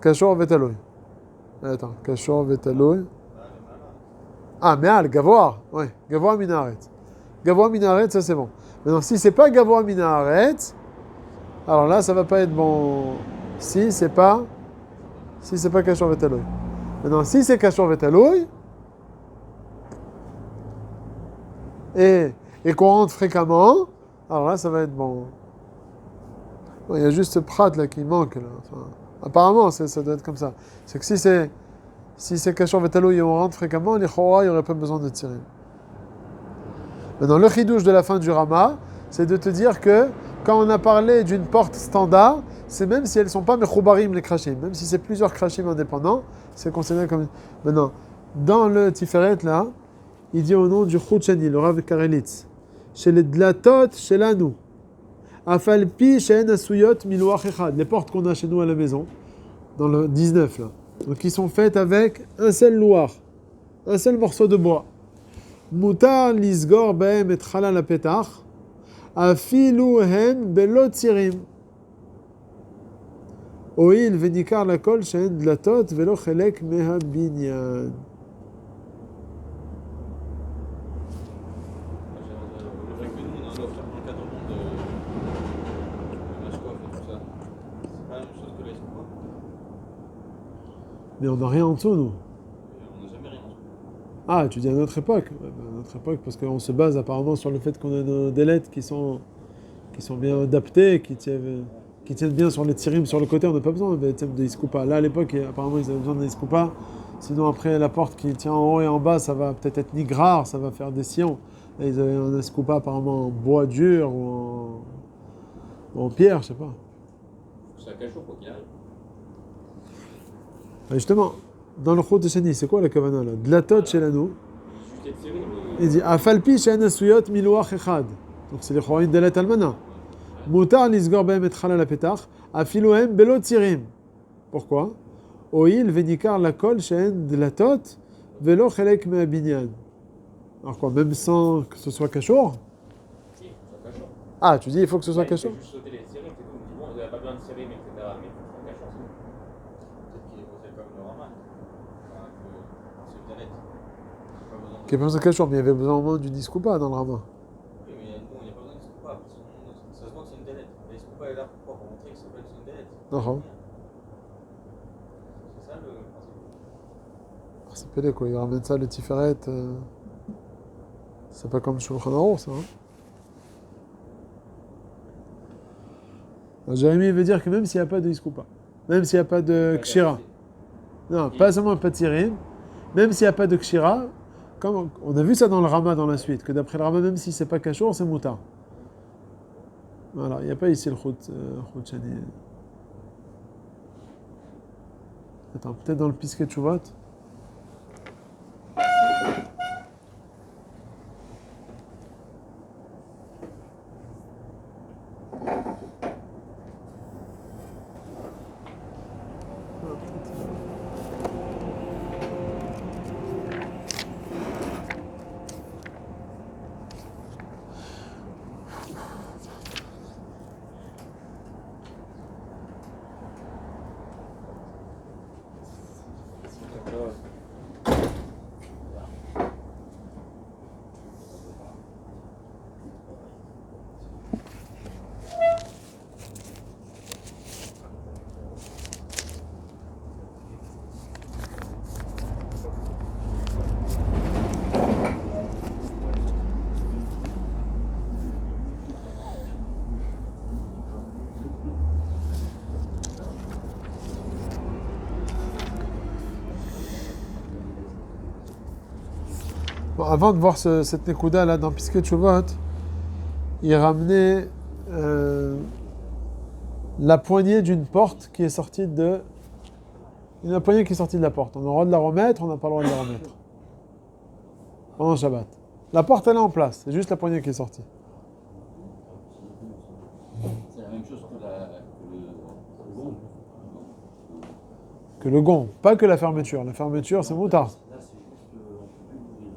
Kashor vetaloy. Attends, Kashor vetaloy. Ah, Me'al, Gavoa. Oui, Gavoa Minaret. Gavoa Minaret, ça c'est bon. Maintenant, si c'est pas Gavoa Minaret, alors là, ça va pas être bon. Si c'est pas Kashor vetaloy. Maintenant, si c'est Kashor vetaloy, et qu'on rentre fréquemment, alors là, ça va être bon. Il y a juste ce prat là qui manque. Là. Enfin, apparemment, ça doit être comme ça. C'est que si c'est Kashor vetaloy et on rentre fréquemment, les Chora, il n'y aurait pas besoin de tirer. Maintenant, le chidouche de la fin du Rama, c'est de te dire que quand on a parlé d'une porte standard, c'est même si elles ne sont pas mechoubarim les krashim, même si c'est plusieurs krashim indépendants, c'est considéré comme... Maintenant, dans le Tiferet, là, il dit au nom du Chouchani, le Rav Karelitz, chez les dlatot, chez l'anou, afalpi, chez asuyot, miloach echad, les portes qu'on a chez nous à la maison, dans le 19, là. Donc, ils sont faites avec un seul louar, un seul morceau de bois. Mutar lisgor behem et chalal apetach, afilu hem belot tsirim. Oil venikar lakol she'en dlatot velo chelek mehabinyan. Le fait que nous, on a un offre encadrement de Mashkov et tout ça, c'est pas la même chose que la Escopa. Mais on n'a rien en dessous, nous. On n'a jamais rien en dessous. Ah, tu dis à notre époque. Ouais, bah, à notre époque, parce qu'on se base apparemment sur le fait qu'on a des lettres qui sont bien adaptées, qui tiennent bien sur les tirim sur le côté. On n'a pas besoin de Iskoupa. Là, à l'époque, apparemment, ils avaient besoin de Iskoupa. Sinon, après, la porte qui tient en haut et en bas, ça va peut-être être nigrar, ça va faire des sillons. Là, ils avaient un Iskoupa apparemment en bois dur ou en pierre, je sais pas. C'est un cachot, quoi qu'il arrive. Et justement, dans le Chut de Sheni, c'est quoi la kavana là? De la tot chez l'anneau. Juste être serré, Il dit Afalpi she'en asuyot miluach echad. Donc c'est les chorin de la almana. Mutar lisgor behem et chalal apetach. Afiluhem belo tzirim. Pourquoi? Oil venikar la kol she'en de la tot velo chelek me binyan. Alors quoi, même sans que ce soit cachour? si, c'est un cachot. Ah, tu dis il faut que ce soit Ouais, cachour? il fait juste sauter les serrés, c'est tout. Bon, il n'y a pas besoin de serrer, mais etc. Mais c'est un cachot, c'est bon. Peut-être qu'il est posé comme le Raman. Enfin, que c'est une lettre. Pas besoin de. Qu'il n'y a pas besoin de cachour, mais il y avait besoin au moins du discoupa dans le rabbin. Oui, mais bon, il n'y a pas besoin de Iskoupa. Ça se voit que c'est une délette. Mais Iskoupa est là pour montrer que ça s'appelle c'est une délette. C'est ça le principe. C'est pédé quoi, il ramène ça le Tiferet. C'est pas comme Shulchan Aruch ça. Alors, Jérémie veut dire que même s'il n'y a pas de Iskoupa, même s'il n'y a pas de Kshira, non, pas seulement pas de Tirim, même s'il n'y a pas de Kshira, comme on a vu ça dans le Rama dans la suite, que d'après le Rama, même si c'est pas Kachour, c'est Moutar. Voilà, il n'y a pas ici le Chut Shani. Attends, peut-être dans le Pisket Chuvot. Bon, avant de voir cette Nekuda là dans Pisket Chuvot, il ramenait la poignée d'une porte qui est sortie de. La poignée qui est sortie de la porte. On a le droit de la remettre, on n'a pas le droit de la remettre. Pendant Shabbat. La porte elle est en place, c'est juste la poignée qui est sortie. C'est la même chose que le gond. Que le gond, pas que la fermeture. La fermeture c'est moutard. Là, c'est juste on peut plus l'ouvrir.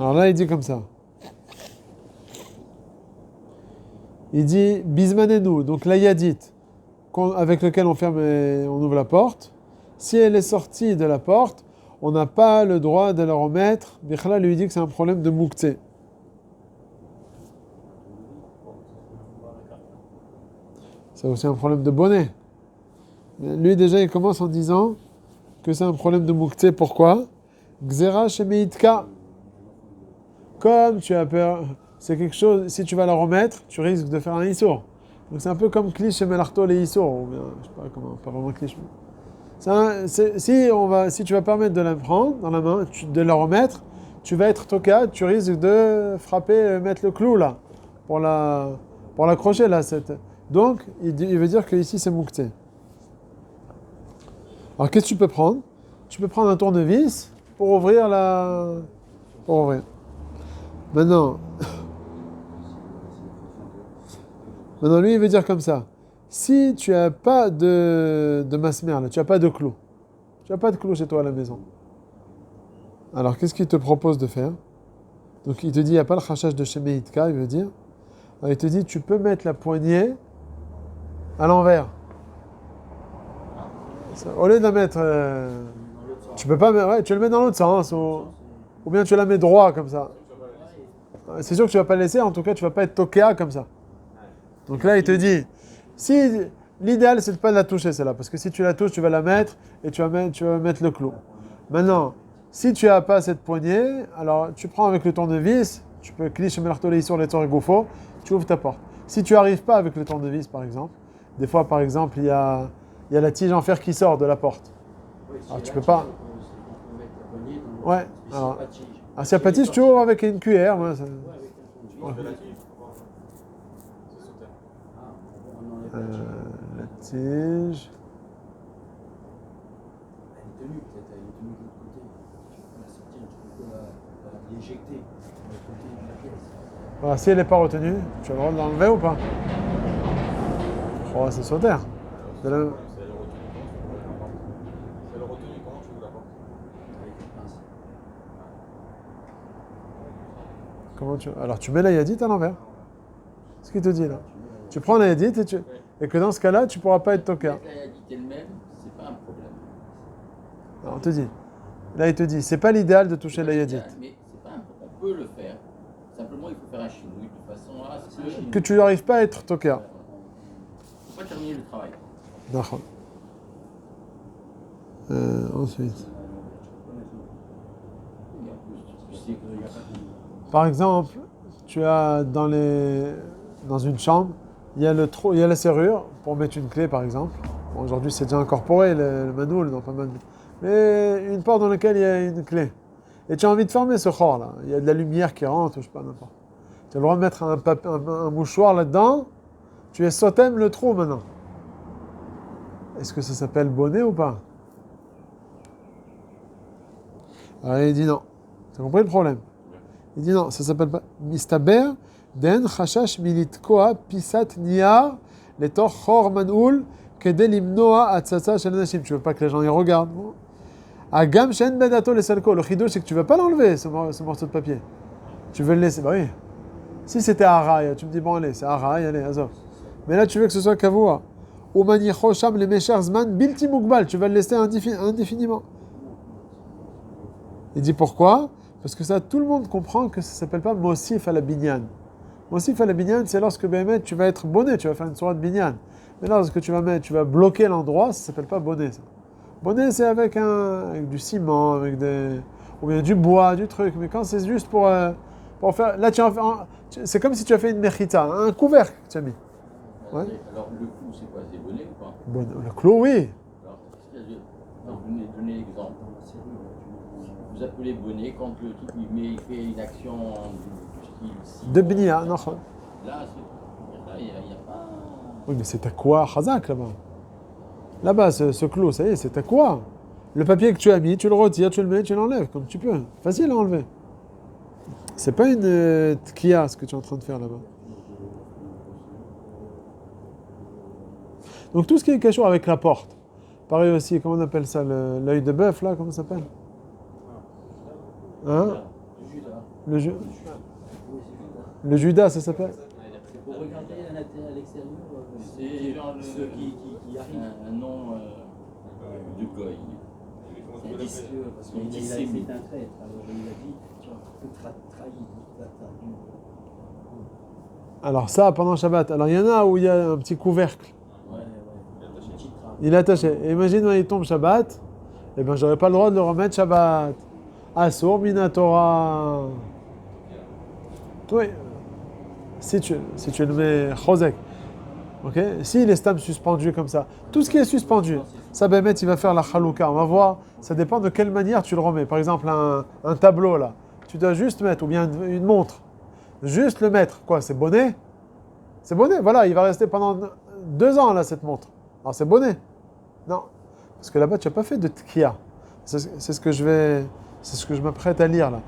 Alors là il dit comme ça. Il dit Bismanenu, donc la yadite, avec lequel on ferme et on ouvre la porte. Si elle est sortie de la porte, on n'a pas le droit de la remettre. Bichla lui dit que c'est un problème de moukte. C'est aussi un problème de bonnet. Mais lui déjà il commence en disant que c'est un problème de moukte. Pourquoi? Gzera shemeitka. Comme tu as peur, c'est quelque chose, si tu vas la remettre, tu risques de faire un issour. Donc c'est un peu comme Klish et Melarto les issour, ou bien, je sais pas comment, pas vraiment Klish. Si tu vas permettre de la prendre dans la main, de la remettre, tu vas être toka, tu risques de frapper, mettre le clou là, pour l'accrocher là. Donc il veut dire que ici c'est moukté. Alors qu'est-ce que tu peux prendre? Tu peux prendre un tournevis pour ouvrir pour ouvrir. Maintenant, lui, il veut dire comme ça. Si tu n'as pas de masmer, là, tu n'as pas de clou. Tu n'as pas de clou chez toi à la maison. Alors, qu'est-ce qu'il te propose de faire? Donc, il te dit, il n'y a pas le khashach de Shemeitka, il veut dire. Alors, il te dit, tu peux mettre la poignée à l'envers. Au lieu de la mettre... tu peux pas... Ouais, tu le mets dans l'autre sens, ou bien tu la mets droit, comme ça. C'est sûr que tu ne vas pas laisser, en tout cas, tu ne vas pas être tokéa comme ça. Donc là, il te dit, si l'idéal, c'est de ne pas la toucher, celle-là, parce que si tu la touches, tu vas la mettre et tu vas mettre le clou. Maintenant, Si tu n'as pas cette poignée, alors tu prends avec le tournevis, tu peux clicher marteler sur les torts goufo, tu ouvres ta porte. Si tu n'arrives pas avec le tournevis, par exemple, des fois, par exemple, il y a la tige en fer qui sort de la porte. Alors, tu peux pas. Ouais. Alors, s'il n'y a pas de tige, tu ouvres avec une cuillère. Ouais, ça- Je fais la tige, c'est sous terre. La tige. Elle est tenue, peut-être, elle est tenue de l'autre côté. Tu peux la sortir, tu peux l'éjecter de l'autre côté de la pièce. Voilà, si elle n'est pas retenue, tu as le droit de l'enlever ou pas? Oh, c'est sur terre. De la- C'est elle retenue quand tu ouvres la porte. C'est elle retenue quand tu ouvres la porte. Avec une pince. Comment tu... Alors, tu mets la yadite à l'envers. C'est ce qu'il te dit là. Tu prends la yadite et que dans ce cas-là, tu ne pourras pas être toqué. Mettre la yadite elle-même, c'est pas un problème. Alors, on te dit. Là, il te dit, c'est pas l'idéal de toucher la yadite. Mais c'est pas un problème. On peut le faire. Simplement, il faut faire un chinouille de façon à ce que... Que tu n'arrives pas à être toqué. Il ne faut pas terminer le travail. D'accord. Ensuite. Et en plus, tu sais qu'il n'y a pas de... Par exemple, tu as dans une chambre, il y a la serrure pour mettre une clé, par exemple. Bon, aujourd'hui, c'est déjà incorporé, le manoul, dans pas mal de... Mais une porte dans laquelle il y a une clé. Et tu as envie de fermer ce khor là. Il y a de la lumière qui rentre, je sais pas, n'importe. Tu as le droit de mettre un mouchoir là-dedans. Tu es sotem le trou maintenant. Est-ce que ça s'appelle bonnet ou pas? Alors il dit non. Tu as compris le problème? Il dit non, ça s'appelle pas mistaber den chashash militkoa pisat niar letor chor manoul kedel imnoa atzatza shel anashim. Tu veux pas que les gens y regardent. Agam shen bedato le salko. Le chidouche, c'est que tu veux pas l'enlever, ce morceau de papier. Tu veux le laisser. Bah oui. Si c'était araï, tu me dis bon allez, c'est araï, allez, azov. Mais là tu veux que ce soit kavua. Ou manicho sham le mesher zman bilti mugbal. Tu vas le laisser indéfiniment. Il dit pourquoi? Parce que ça, tout le monde comprend que ça ne s'appelle pas Mosif à la binyan. Mosif à la binyan, c'est lorsque Béhémet, tu vas être bonnet, tu vas faire une soirée de binyan. Mais là, lorsque tu vas bloquer l'endroit, ça ne s'appelle pas bonnet. Ça. Bonnet, c'est avec du ciment, ou bien du bois, du truc. Mais quand c'est juste pour faire... Là, c'est comme si tu as fait une mechita, un couvercle que tu as mis. Ouais. Alors, le clou, c'est quoi? C'est bonnet ou pas? Le clou, oui. Alors, donnez l'exemple. Vous appelez bonnet quand le type il fait une action du style... De bnia, non. Là, il n'y a pas... Oui, mais c'est à quoi Khazak là-bas? Là-bas, ce clou, ça y est, c'est à quoi? Le papier que tu as mis, tu le retires, tu le mets, tu l'enlèves comme tu peux. Facile à enlever. C'est pas une tkia ce que tu es en train de faire là-bas. Donc tout ce qui est question avec la porte. Pareil aussi, comment on appelle ça? L'œil de bœuf là, comment ça s'appelle? Hein? Le Judas, ça s'appelle? Pour regarder à l'extérieur, c'est genre ceux qui arrivent. Un nom de goy. Parce qu'il a été un traître, alors il a dit, tu as trahi. Alors ça, pendant Shabbat. Alors il y en a où il y a un petit couvercle. Il est attaché. Et imagine, il tombe Shabbat, eh ben j'aurais pas le droit de le remettre Shabbat. Asur Minatora. Oui. Si tu le mets Chosek. Ok? S'il est stam suspendu comme ça. Tout ce qui est suspendu, ça, Bémet, il va faire la chalouka. On va voir, ça dépend de quelle manière tu le remets. Par exemple, un tableau là. Tu dois juste mettre, ou bien une montre. Juste le mettre. Quoi? C'est bonnet? C'est bonnet. Voilà, il va rester pendant 2 ans là, cette montre. Alors c'est bonnet? Non. Parce que là-bas, tu n'as pas fait de tkia. C'est ce que je m'apprête à lire là.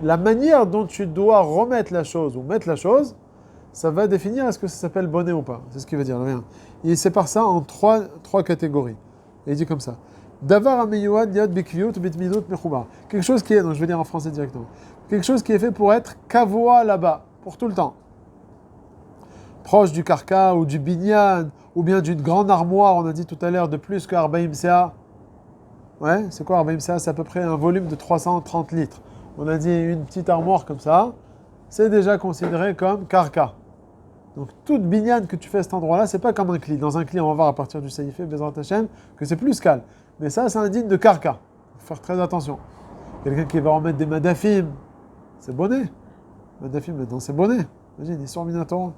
La manière dont tu dois remettre la chose ou mettre la chose, ça va définir est-ce que ça s'appelle bonnet ou pas. C'est ce qu'il veut dire. Rien. Il sépare ça en trois catégories. Et il dit comme ça. Davar ameyuad yad bikviyut bitmidut mechubar. Quelque chose qui est, donc je vais dire en français directement. Quelque chose qui est fait pour être kavoa là-bas, pour tout le temps. Proche du karka ou du binyan, ou bien d'une grande armoire, on a dit tout à l'heure, de plus que Arbaim Sea. Ouais, c'est quoi Arbaim Sea? C'est à peu près un volume de 330 litres. On a dit une petite armoire comme ça, c'est déjà considéré comme karka. Donc toute binyan que tu fais à cet endroit-là, c'est pas comme un cli. Dans un cli, on va voir à partir du Saïfé, Bezrat Hashem, que c'est plus calme. Mais ça, c'est indigne de karka. Il faut faire très attention. Quelqu'un qui va remettre des madafim, c'est bonnet. Madafim, maintenant, c'est bonnet. Imagine, ils sont Minatora.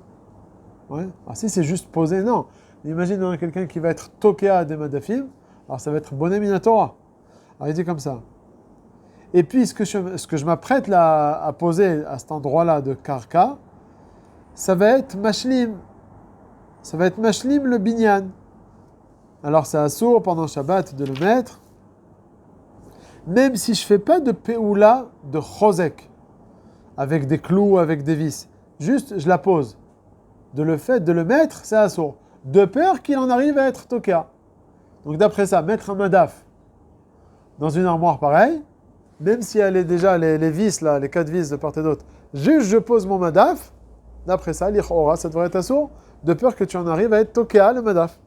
Ouais. Alors si c'est juste posé, non. Imagine quelqu'un qui va être Tokea des madafim, alors ça va être bonnet Minatora. Alors il dit comme ça. Et puis ce que je m'apprête là à poser à cet endroit-là de Karka, ça va être Mashlim. Ça va être Mashlim le binyan. Alors c'est assourd pendant Shabbat de le mettre, même si je ne fais pas de Peoula de Chosek, avec des clous, avec des vis. Juste, je la pose. De le fait de le mettre, c'est assourd. De peur qu'il en arrive à être Tokea. Donc d'après ça, mettre un madaf dans une armoire pareille, même si elle est déjà les vis, là, les 4 vis de part et d'autre, juste je pose mon madaf, d'après ça, l'Ichora, ça devrait être assourd, de peur que tu en arrives à être Tokea, le madaf.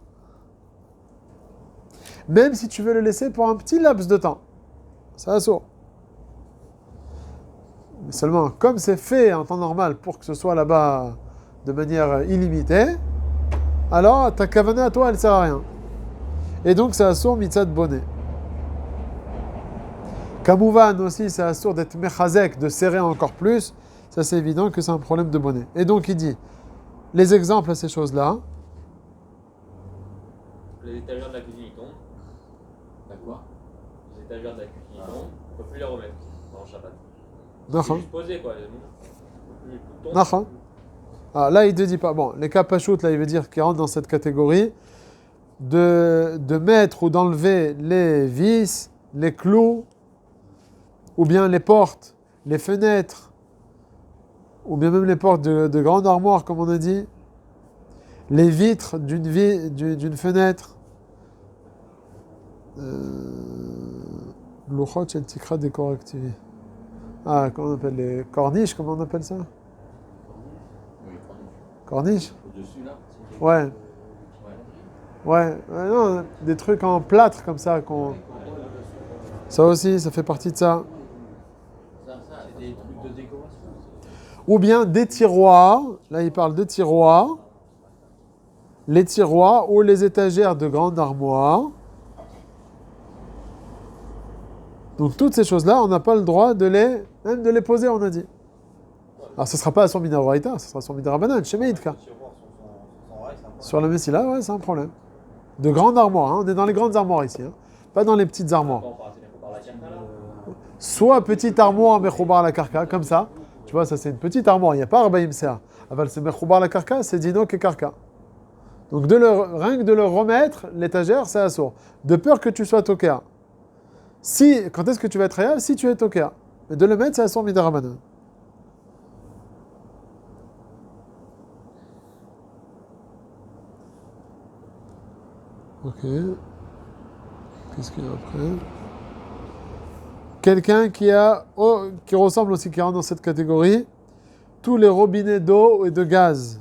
Même si tu veux le laisser pour un petit laps de temps. C'est assourd. Mais seulement, comme c'est fait en temps normal pour que ce soit là-bas de manière illimitée, alors ta kavana à toi, elle ne sert à rien. Et donc, c'est assourd mitzat bonnet. Kamouvan aussi, c'est assourd d'être mechazek, de serrer encore plus. Ça, c'est évident que c'est un problème de bonnet. Et donc, il dit, les exemples à ces choses-là. Les étagères de la cuisine, ils tombent. D'accord. Les étagères de la cuisine, ils tombent. On ne peut plus les remettre dans le Shabbat. Non. C'est juste posé, quoi. On peut plus tout tomber. Nachan. Ah, là, il ne te dit pas. Bon, les cas pachout, là, il veut dire qu'ils rentrent dans cette catégorie de mettre ou d'enlever les vis, les clous, ou bien les portes, les fenêtres, ou bien même les portes de grande armoire, comme on a dit, les vitres d'une fenêtre. L'uchot shel tikra décoractivi. Ah, comment on appelle les corniches, comment on appelle ça? Oui, Corniche? au-dessus là. Ouais. Ouais, non, des trucs en plâtre comme ça. Ça aussi, ça fait partie de ça. C'est des trucs de décoration. Ou bien des tiroirs. Là, il parle de tiroirs. Les tiroirs ou les étagères de grande armoire. Donc, toutes ces choses-là, on n'a pas le droit même de les poser, on a dit. Alors, ce ne sera pas à son minaroraïta, ce sera à son minarabanan, chez Meïdka. Sur le Messila, ouais, c'est un problème. De grandes armoires, hein. On est dans les grandes armoires ici, hein. Pas dans les petites armoires. Soit petite armoire mechoubar la karka, comme ça. Tu vois, ça c'est une petite armoire, il n'y a pas arbaïm sea. Aval c'est mechoubar la karka, c'est dino que karka. Donc rien que de le remettre, l'étagère, c'est assourd. De peur que tu sois tokea. Quand est-ce que tu vas être réel? Si tu es tokea. Mais de le mettre, c'est assourd midarabanan. Ok. Qu'est-ce qu'il y a après? Quelqu'un qui ressemble aussi, qui rentre dans cette catégorie, tous les robinets d'eau et de gaz.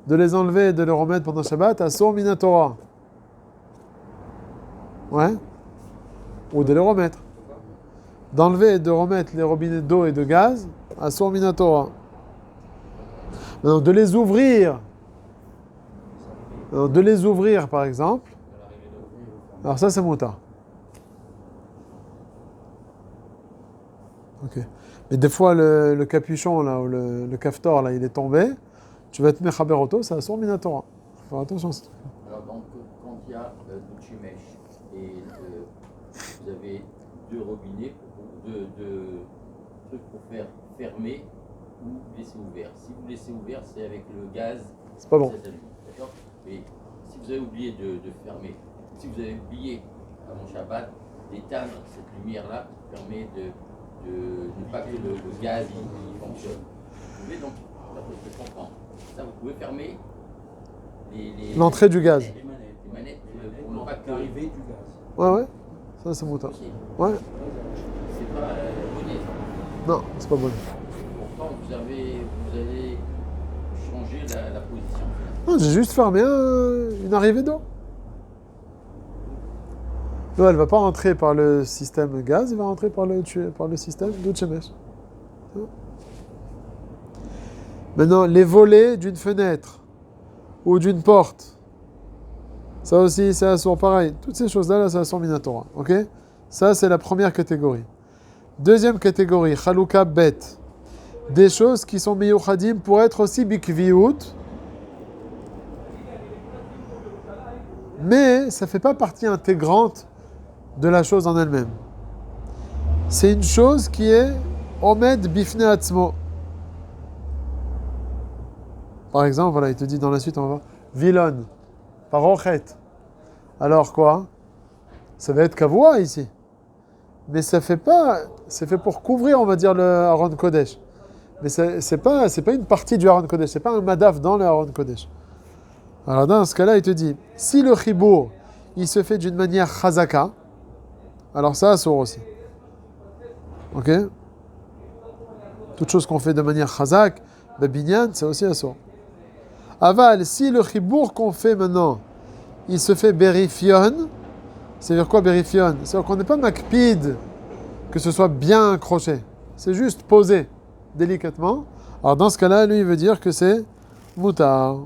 De les enlever et de les remettre pendant Shabbat à Sour Minatora. Ouais. Ou de les remettre. D'enlever et de remettre les robinets d'eau et de gaz à Sour Minatora. Maintenant, de les ouvrir. Alors, de les ouvrir, par exemple. Alors ça, c'est moutar. Ok. Mais des fois, le capuchon, là, ou le kaftor, là, il est tombé. Tu vas te mettre à Beroto, ça sort Minatora. Faut faire attention à ce truc. Alors donc, quand il y a Duchimesh et vous avez deux robinets, deux trucs pour faire fermer ou laisser ouvert. Si vous laissez ouvert, c'est avec le gaz. C'est pas bon. D'accord. Mais si vous avez oublié de fermer, si vous avez oublié avant Shabbat d'éteindre cette lumière-là qui permet de ne pas que le gaz il fonctionne. Vous pouvez donc, d'après ce que je comprends, ça vous pouvez fermer l'entrée du gaz. Les manettes pour ne pas que L'arrivée du gaz. Ouais. Ça, c'est moutar. Ouais. C'est pas bonnet. Non, c'est pas bon. Pourtant, vous allez changer la position. Non, j'ai juste fermé une arrivée d'eau. Non, elle ne va pas rentrer par le système gaz, elle va rentrer par le système d'eau Shemesh. Maintenant, les volets d'une fenêtre ou d'une porte, Ça aussi, c'est assour. Pareil, toutes ces choses-là, là, c'est assour minatora. Ok? Ça, c'est la première catégorie. Deuxième catégorie, chalouka bet. Des choses qui sont miyuchadim pour être aussi bikviyut. Mais ça ne fait pas partie intégrante de la chose en elle-même. C'est une chose qui est omed bifne atzmo. Par exemple, voilà, il te dit dans la suite, on va voir, vilon, parochet. Alors quoi? Ça va être kavua ici. Mais ça fait pas, c'est fait pour couvrir, on va dire, le Aaron Kodesh. Mais c'est pas une partie du Aaron Kodesh, c'est pas un madaf dans le Aaron Kodesh. Alors dans ce cas-là, il te dit, si le chibour, il se fait d'une manière chazaka, alors ça assour aussi. Ok? Toute chose qu'on fait de manière chazak, binyan, c'est aussi assour. Aval, si le chibour qu'on fait maintenant, il se fait berifion, c'est-à-dire quoi berifion? C'est-à-dire qu'on n'est pas makpid, que ce soit bien accroché. C'est juste posé délicatement. Alors dans ce cas-là, lui, il veut dire que c'est mutar.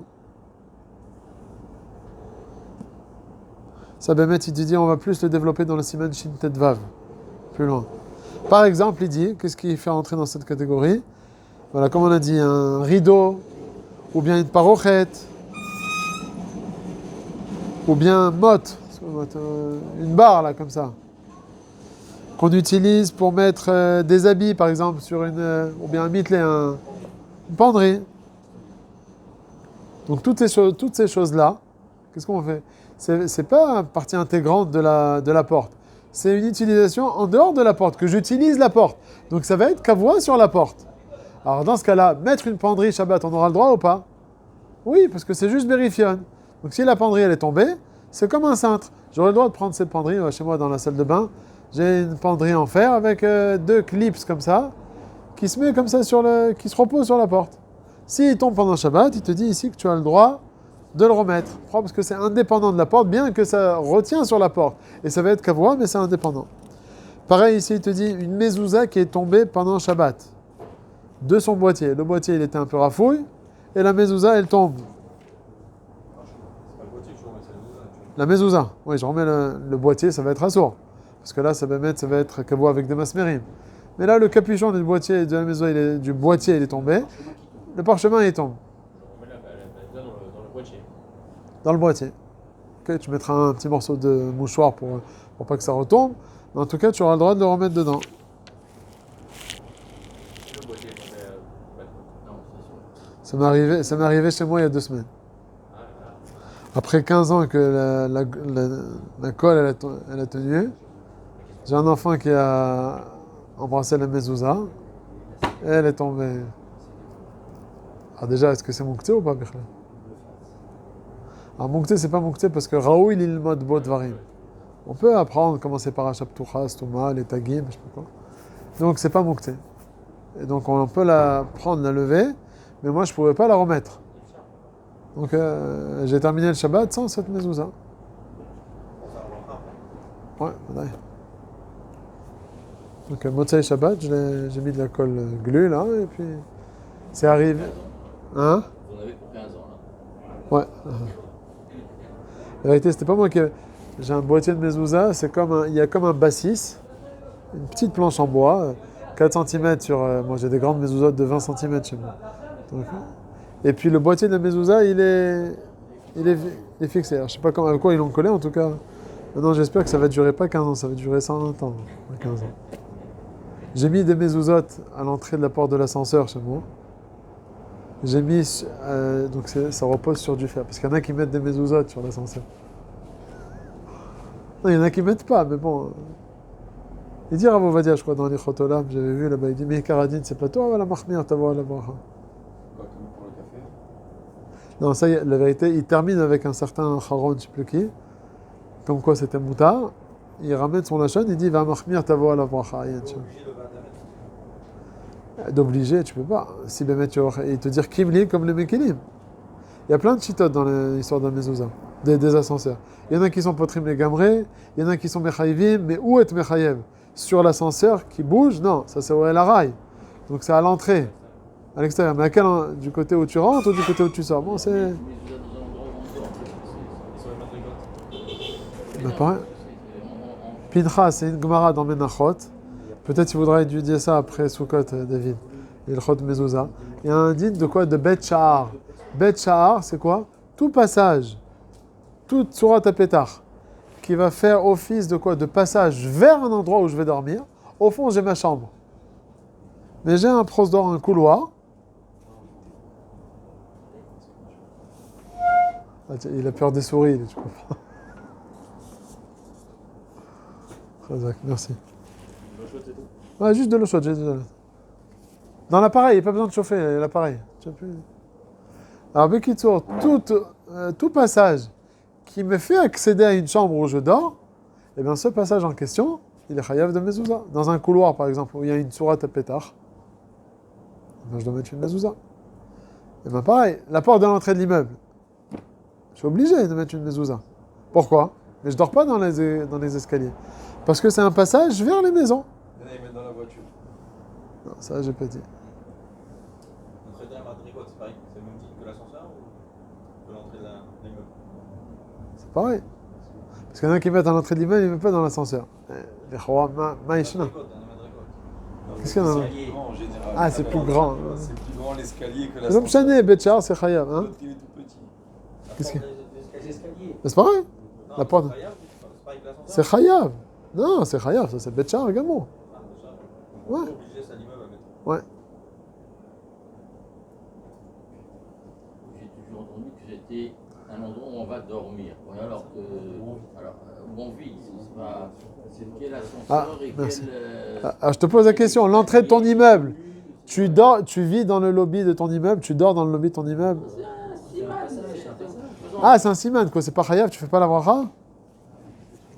Ça, Bémet, il dit, on va plus le développer dans le Siman Shin Tet Vav, plus loin. Par exemple, il dit, qu'est-ce qui fait entrer dans cette catégorie? Voilà, comme on a dit, un rideau, ou bien une parochette, ou bien un mot, une barre, là, comme ça, qu'on utilise pour mettre des habits, par exemple, sur une, ou bien un mitlé, une penderie. Donc, toutes ces choses-là, qu'est-ce qu'on fait? C'est pas partie intégrante de la porte. C'est une utilisation en dehors de la porte, que j'utilise la porte. Donc ça va être kavua sur la porte. Alors dans ce cas-là, mettre une penderie Shabbat, on aura le droit ou pas? Oui, parce que c'est juste berifion. Donc si la penderie elle est tombée, c'est comme un cintre. J'aurais le droit de prendre cette penderie chez moi dans la salle de bain. J'ai une penderie en fer avec 2 clips comme ça, qui se met comme ça qui se repose sur la porte. S'il tombe pendant Shabbat, il te dit ici que tu as le droit de le remettre. Parce que c'est indépendant de la porte, bien que ça retient sur la porte. Et ça va être kavua, mais c'est indépendant. Pareil, ici, il te dit une mezouza qui est tombée pendant Shabbat de son boîtier. Le boîtier, il était un peu rafouille, et la mezouza, elle tombe. C'est pas le boîtier que je remets, c'est la mezouza. La mezouza, oui, je remets le boîtier, ça va être assour. Parce que là, ça va être kavua avec des masmérim. Mais là, le capuchon du boîtier, de la mezouza, du boîtier, il est tombé. Le parchemin, il tombe. On met la dans le boîtier. Dans le boîtier. Okay, tu mettras un petit morceau de mouchoir pour pas que ça retombe. Mais en tout cas, tu auras le droit de le remettre dedans. Le boîtier est tombé. Non, c'est sûr. Ça m'est arrivé chez moi il y a 2 semaines. Après 15 ans que la colle elle a tenu, j'ai un enfant qui a embrassé la mezouza et elle est tombée. Alors déjà, est-ce que c'est moukté ou pas, Bichlal? Alors moukté, c'est pas moukté parce que Raoui il mode bot varim. On peut apprendre, commencer par Hachaptucha, Stouma, les Tagim, je sais pas quoi. Donc c'est pas moukté. Et donc on peut la prendre, la lever, mais moi je pouvais pas la remettre. Donc j'ai terminé le Shabbat sans cette mezouza. Ouais, d'ailleurs. Donc Motzei Shabbat, j'ai mis de la colle glue là, et puis c'est arrivé. Hein? Vous en avez pour 15 ans, là. Ouais. La vérité, c'était pas moi qui. J'ai un boîtier de mezouza, il y a comme un bassis, une petite planche en bois, 4 cm sur. Moi j'ai des grandes mezouzotes de 20 cm chez moi. Donc, et puis le boîtier de la mezouza, il est fixé. Alors, je sais pas avec quoi ils l'ont collé en tout cas. Maintenant j'espère que ça va durer pas 15 ans, ça va durer 120 ans, pas 15 ans. J'ai mis des mezouzotes à l'entrée de la porte de l'ascenseur chez moi. J'ai mis, donc ça repose sur du fer, parce qu'il y en a qui mettent des mezouzotes sur l'ascenseur. Non, il y en a qui mettent pas, mais bon. Il dit Rav Ovadia, je crois, dans les Chotolam, j'avais vu là-bas, il dit, mais Karadine, c'est pas toi, la mahmir, t'avoir la bracha. Quoi, comme pour le café? Non, ça, la vérité, il termine avec un certain Haron, je sais plus qui, comme quoi c'était moutard. Il ramène son lachon, il dit, va mahmir, t'avoir la bracha. D'obliger, tu peux pas. Si il te dire Kimli comme le Mekilim. Il y a plein de chitotes dans l'histoire de la mezouza, des ascenseurs. Il y en a qui sont potrim les gamrés, il y en a qui sont mechayivim, mais où est mechayev? Sur l'ascenseur qui bouge? Non, ça c'est au El Harai. Donc c'est à l'entrée, à l'extérieur. Mais du côté où tu rentres ou du côté où tu sors? Bon, c'est. Sur les madrigotes. Bah, pareil. Pincha, c'est une Gemara dans Menachot. Peut-être qu'il voudra étudier ça après Sukkot, David. Ilchot Mezouza. Il y a un dit de quoi? De Bet Sha'ar. Bet Sha'ar, c'est quoi? Tout passage, toute Surat HaPetach, qui va faire office de quoi? De passage vers un endroit où je vais dormir. Au fond, j'ai ma chambre. Mais j'ai un prosdor, un couloir. Ah, tiens, il a peur des souris, tu comprends? Khazak, merci. L'eau chaude, c'est tout. Ouais, juste de l'eau chaude, j'ai déjà. Dans l'appareil, il n'y a pas besoin de chauffer l'appareil. Alors, Bekitsour, tout passage qui me fait accéder à une chambre où je dors, eh bien, ce passage en question, il est chayav de mezouza. Dans un couloir, par exemple, où il y a une sourate à pétard, eh bien, je dois mettre une mezouza. Et bien, pareil, la porte de l'entrée de l'immeuble, je suis obligé de mettre une mezouza. Pourquoi? Mais je ne dors pas dans les escaliers. Parce que c'est un passage vers les maisons. Il y en a, ils mettent dans la voiture. Non, ça, j'ai pas dit. L'entrée d'un madrigot, c'est pareil, c'est le même type que l'ascenseur ou de l'entrée de l'immeuble? C'est pareil. Parce qu'il y en a qui mettent à l'entrée de l'immeuble, ils ne mettent pas dans l'ascenseur. Les rois, maïchna. Qu'est-ce qu'il y en a? C'est plus grand en général. Ah, c'est plus grand. C'est plus grand l'escalier que C'est l'ascenseur. comme Chané, Betchar, c'est chayav. Hein? L'autre, il est tout petit. Qu'est-ce que- Les escaliers. Mais c'est pareil. Non, La porte. c'est pareil que l'ascenseur. C'est chayav. Non, c'est chayav, ça c'est Betchar également. Ah, déjà. Ouais. On est obligé, c'est à l'immeuble à mettre. Ouais. J'ai toujours entendu que c'était un endroit où on va dormir. Ouais, alors que, où on vit, c'est pas quel ascenseur et merci. quel. Ah, je te pose la question, l'entrée de ton immeuble, tu vis dans le lobby de ton immeuble, tu dors dans le lobby de ton immeuble. Ah, c'est un siman, quoi, c'est pas chayav, tu fais pas la bracha?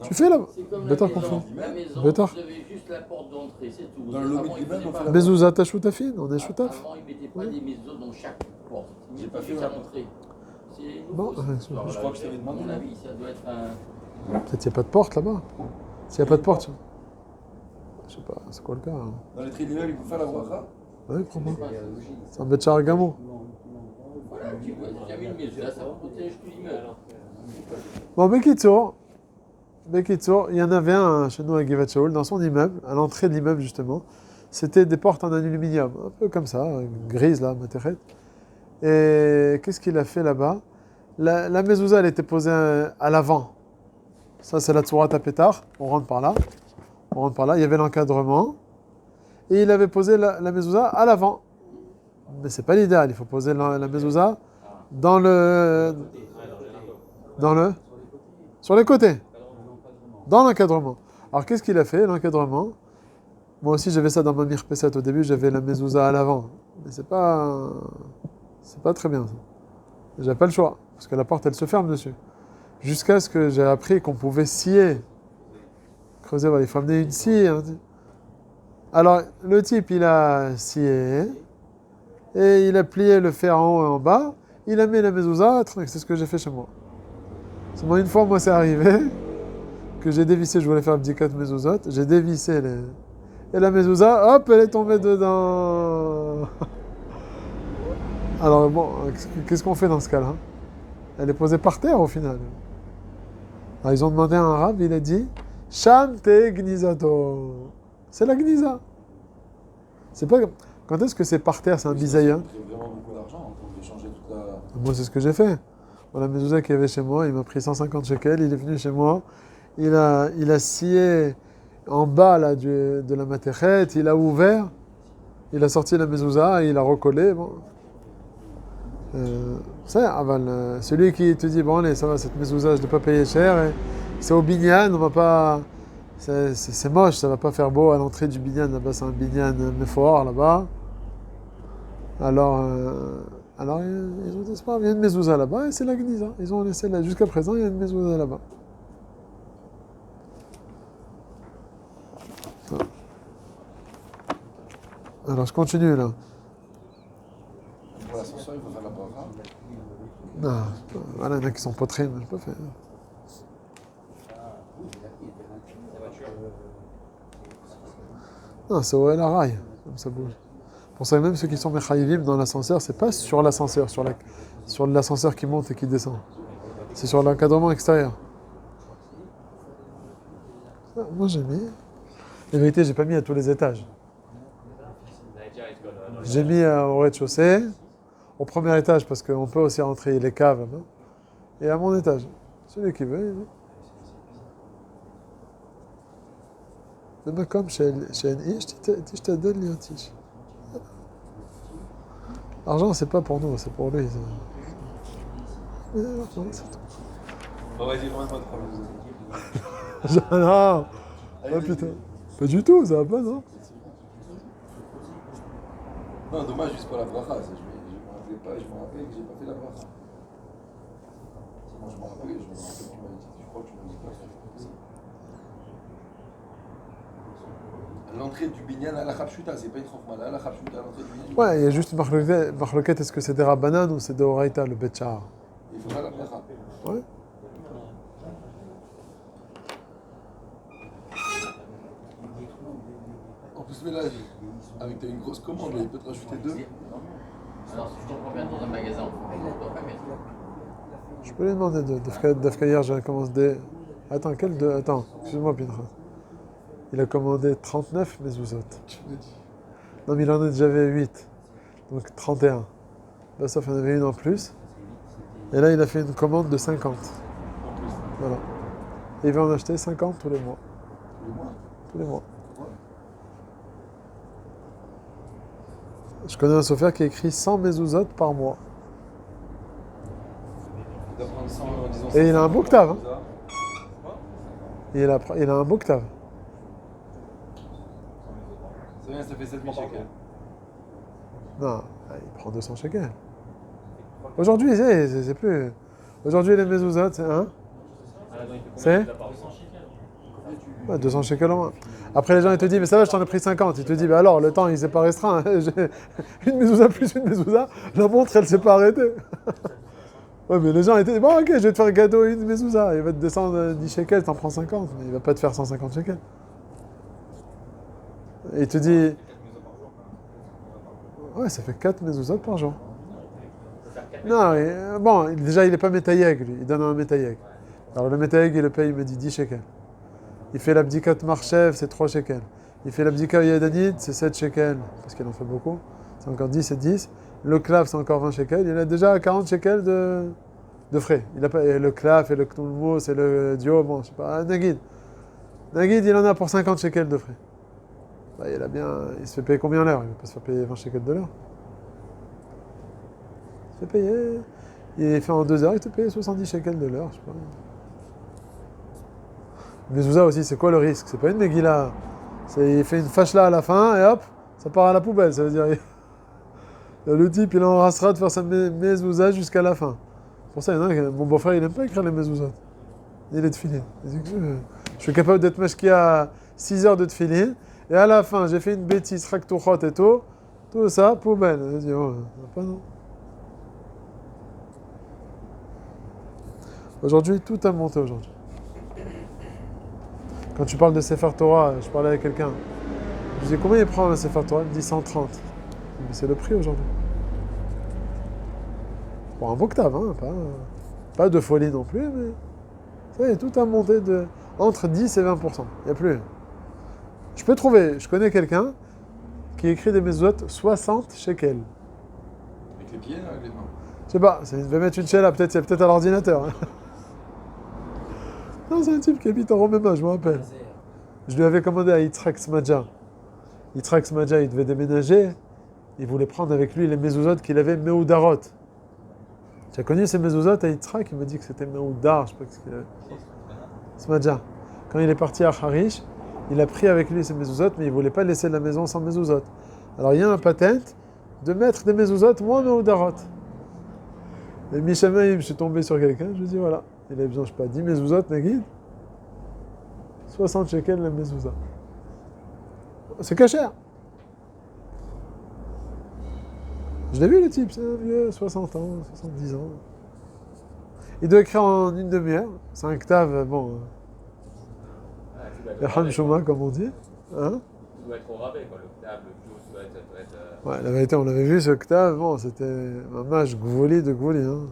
Tu fais la. C'est comme Bêta la qu'on maison. fait. La maison, Bêta. vous avez juste la porte d'entrée, c'est tout. Dans le lobby Avant, de ils l'immeuble, faisaient on pas- fait la Bezouza ta choutafine, on est choutaf. Avant, ils mettaient pas des maisons dans chaque porte. Ils J'ai mettaient pas fait juste la à l'entrée. C'est Bon, nouveau, cette ouais, histoire-là. je crois que je t'avais À demandé, mon non? avis, ça doit être un. Peut-être qu'il n'y a pas de porte là-bas. S'il n'y a pas de porte, je sais pas, c'est quoi le cas? Hein? Dans les traits d'immeuble, il faut faire la bracha. Ouais, crois-moi. C'est un Betchar Gamo. Voilà, tu vois, j'ai mis une maison, là, ça protège tout l'immeuble. Bon, Bekitsour, il y en avait un chez nous à Givat Shaul, dans son immeuble, à l'entrée de l'immeuble justement. C'était des portes en aluminium, un peu comme ça, grises là, materet. Et qu'est-ce qu'il a fait là-bas? La mezouza, elle était posée à l'avant. Ça, c'est la Tsurat Pétard. On rentre par là. Il y avait l'encadrement. Et il avait posé la mezouza à l'avant. Mais c'est pas l'idéal. Il faut poser la mezouza dans le. Sur les côtés. Dans l'encadrement. Alors qu'est-ce qu'il a fait, l'encadrement? Moi aussi j'avais ça dans ma mirpesset au début, j'avais la mezouza à l'avant. Mais c'est pas très bien ça. J'avais pas le choix, parce que la porte elle se ferme dessus. Jusqu'à ce que j'ai appris qu'on pouvait scier. Creuser, voilà, il faut amener une scie. Hein. Alors le type il a scié, et il a plié le fer en haut et en bas, il a mis la mezouza, c'est ce que j'ai fait chez moi. Seulement une fois, moi, c'est arrivé que j'ai dévissé, je voulais faire un petit 4 mezuzot, j'ai dévissé et la mezouza, hop, elle est tombée dedans. Alors bon, qu'est-ce qu'on fait dans ce cas-là? Elle est posée par terre au final. Alors ils ont demandé à un rab, il a dit Sham te gnizato. C'est la gniza. C'est pas. Quand est-ce que c'est par terre, c'est un bisaïa? Ça coûterait vraiment beaucoup d'argent pour changer toute la. Moi, c'est ce que j'ai fait. Voilà, la mezouza qu'il y avait chez moi, il m'a pris 150 shekels, il est venu chez moi, il a scié en bas là, de la matechet, il a ouvert, il a sorti la mezouza, il a recollé. Bon. Celui qui te dit, bon allez, ça va, cette mezouza, je ne l'ai pas payé cher, et c'est au binyan, on va pas... C'est moche, ça va pas faire beau à l'entrée du binyan, là-bas c'est un binyan fort là-bas. Alors ils ont dit, c'est pas grave, il y a une mezouza là-bas, et c'est la Gniza. Ils ont laissé là, jusqu'à présent, il y a une mezouza là-bas. Alors je continue là. Pour l'ascenseur, il faut faire la bracha. Non, voilà, il y en a qui sont potrines, je peux faire. Non, c'est au El Araï, comme ça bouge. Pour ça, même ceux qui sont mechayivim dans l'ascenseur, c'est pas sur l'ascenseur, sur l'ascenseur qui monte et qui descend. C'est sur l'encadrement extérieur. Moi j'ai mis. La vérité, j'ai pas mis à tous les étages. J'ai mis au rez-de-chaussée, au premier étage parce qu'on peut aussi rentrer les caves, hein, et à mon étage. Celui qui veut, il veut. במקום שאין איש, תשתדל להיות איש. L'argent, c'est pas pour nous, c'est pour lui. C'est tout. On va dire loin de votre Non, oh, putain. Pas du tout, ça va pas, non? Non, dommage, juste pour la bracha. Je me rappelle que j'ai pas fait la bracha. Moi, je me rappelle que tu m'as dit, je crois que tu m'as dit pas ça. L'entrée du binyan à la Khabshuta, c'est pas une chokma, à la Khabshuta, l'entrée du binyan. Ouais, il y a juste une marloquette, est-ce que c'est des Rabbanan ou c'est des Oraïta, le Bet Sha'ar? Il faudra la bracha. Ouais. En plus, mais là, avec une grosse commande, il peut te rajouter 2. Alors, si je comprends bien, dans un magasin, on doit pas mettre. Je peux lui demander d'Afka hier, j'ai commandé. Attends, quel deux? Attends, excuse-moi, Pinchas. Il a commandé 39 mezuzot. Tu me dis. Non, mais il en a déjà 8. Donc 31. Là, sauf qu'il y en avait une en plus. Et là, il a fait une commande de 50. Voilà. Et il va en acheter 50 tous les mois. Tous les mois. Tous les mois. Je connais un sophère qui a écrit 100 mezuzot par mois. Il doit prendre 100 en disant. Et il a un beau octave. Hein. Et il a un beau octave. C'est bien, ça fait 7000 shekels. Non, il prend 200 shekels. Aujourd'hui, c'est plus. Aujourd'hui, les mezuzot, c'est un. C'est 200 200 shekels en moins. Après, les gens, ils te disent, mais ça va, je t'en ai pris 50. Ils te disent, bah alors, le temps, il s'est pas restreint. J'ai une mezouza plus une mezouza. La montre, elle s'est pas arrêtée. Ouais, mais les gens, ils te disent, bon, ok, je vais te faire cadeau une mezouza. Il va te descendre 10 shekels, t'en prends 50. Mais il va pas te faire 150 shekels. Et il te dit, ouais, ça fait 4 mezuzot par jour. Non, bon, déjà, il n'est pas métaïeg, lui. Il donne un métaïeg. Alors, le métaïeg, il le paye, il me dit 10 shekels. Il fait l'abdikat marchev, c'est 3 shekels. Il fait l'abdikat yadanit, c'est 7 shekels, parce qu'il en fait beaucoup. C'est encore 10 et 10. Le clav, c'est encore 20 shekels. Il a déjà 40 shekels de frais. Il a pas, et le clav, et le knulmos, et le dio, bon, je sais pas, Nagid. Nagid, il en a pour 50 shekels de frais. Bah, il se fait payer combien l'heure? Il ne va pas se faire payer 20 shekels de l'heure. Il se fait payer. Il fait en 2 heures, il te paye 70 shekels de l'heure, je sais pas. Mezouza aussi, c'est quoi le risque? C'est pas une Megillah. Il fait une fâche-là à la fin et hop, ça part à la poubelle. Ça veut dire le type, il embrassera de faire sa mezouza jusqu'à la fin. Pour ça, il y en a mon beau-frère, il n'aime pas écrire les mezuzot. Il est tefilin. Il dit que je suis capable d'être mashki à 6 heures de tefilin et à la fin, j'ai fait une bêtise, raktuchot et tout ça, poubelle. Il dit, oh, pas non. Aujourd'hui, tout a monté aujourd'hui. Quand tu parles de Sefer Torah, je parlais avec quelqu'un. Je lui dis combien il prend le Sefer Torah? Il me dit 130. Mais c'est le prix aujourd'hui. Pour un beau octave, hein, pas de folie non plus, mais ça y est, tout a monté entre 10 et 20%. Il n'y a plus. Je peux trouver, je connais quelqu'un qui écrit des mezuzot 60 shekels. Avec les pieds, avec les mains. Je sais pas, il va mettre une chela, c'est peut-être à l'ordinateur. Hein. Non, c'est un type qui habite en Roméma, je me rappelle. Je lui avais commandé à Yitzhak Smadja. Yitzhak Smadja, il devait déménager. Il voulait prendre avec lui les mezuzot qu'il avait Meudarot. Tu as connu ces mezuzot à Yitzhak? Il m'a dit que c'était Meudar, je sais pas ce qu'il avait. Smadja. Quand il est parti à Harish, il a pris avec lui ces mezuzot, mais il ne voulait pas laisser la maison sans mezuzot. Alors il y a un patent de mettre des mezuzot moins Meudarot. Et Mishamaïm, je suis tombé sur quelqu'un, je lui ai dit voilà. Il avait besoin, je sais pas, 10 mezuzot, Nagid. 60 shekels la mezouza. C'est cachère. Je l'ai vu le type, c'est un vieux, 60 ans, 70 ans. Il doit écrire en une demi-heure. C'est un ktav, bon. Erhan Shoma, comme on dit. Hein? Il doit être au rabais, quoi. Le ktav, le plus doit être. Ouais, la vérité, on l'avait vu ce ktav, bon, c'était un mage Gvouli de Gvouli. Hein.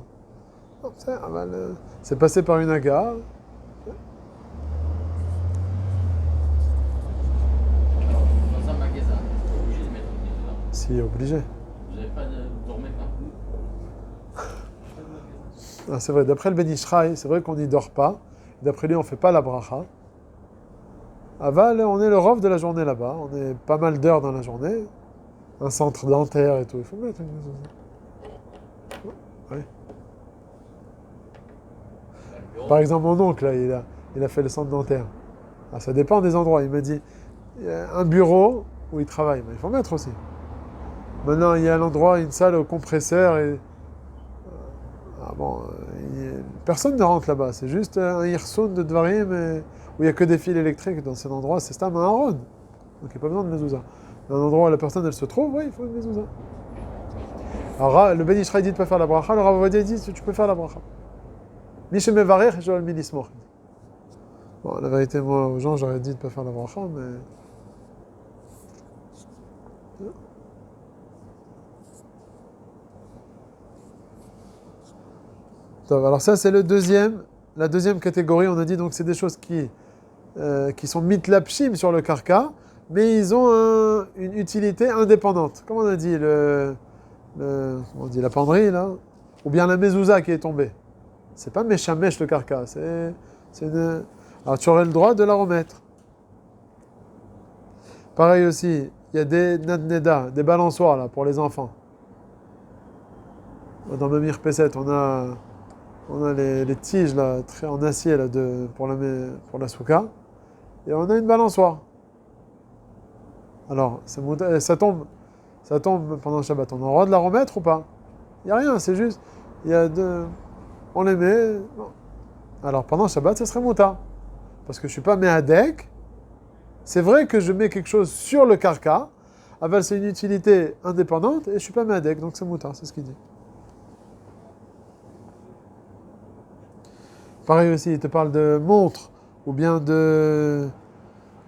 C'est passé par une agare. Si, obligé. Vous n'avez pas de dormir un peu? Ah, c'est vrai, d'après le Ben Ishraï, c'est vrai qu'on n'y dort pas. D'après lui, on ne fait pas la bracha. Aval, on est le rov de la journée là-bas. On est pas mal d'heures dans la journée. Un centre dentaire et tout. Il faut mettre une mezouza. Ouais. Par exemple, mon oncle, là, il a fait le centre dentaire. Ah, ça dépend des endroits. Il m'a dit, il y a un bureau où il travaille. Mais il faut mettre aussi. Maintenant, il y a l'endroit, une salle au compresseur. Et... Ah bon, personne ne rentre là-bas. C'est juste un hirsoun de Dvarim où il n'y a que des fils électriques. Dans cet endroit, c'est Stam Aaron. Donc il n'y a pas besoin de mezouza. Dans un endroit où la personne elle se trouve, oui, il faut une mezouza. Alors le Ben Ishraï dit de ne pas faire la bracha, le Rav Ovadia dit tu peux faire la bracha. Mishem Mevarech, Joël Milismor. Bon, la vérité, moi, aux gens, j'aurais dit de ne pas faire la bracha, mais... Alors ça, c'est la deuxième catégorie. On a dit donc c'est des choses qui sont mitlapshim sur le karka, mais ils ont une utilité indépendante. Comme on a dit, on dit la penderie, là, ou bien la mezouza qui est tombée. C'est pas méchamesh le karka, alors tu aurais le droit de la remettre. Pareil aussi, il y a des nadneda, des balançoires là, pour les enfants. Dans Mamir Pesset, on a les tiges là, en acier là, pour la souka. Et on a une balançoire. Alors, ça tombe pendant le Shabbat. On a le droit de la remettre ou pas? Il n'y a rien, c'est juste, on les met. Non. Alors, pendant le Shabbat, ça serait mouta. Parce que je ne suis pas méhadek. C'est vrai que je mets quelque chose sur le karka. Aval, c'est une utilité indépendante et je ne suis pas méhadek, donc c'est mouta, c'est ce qu'il dit. Pareil aussi, il te parle de montre, ou bien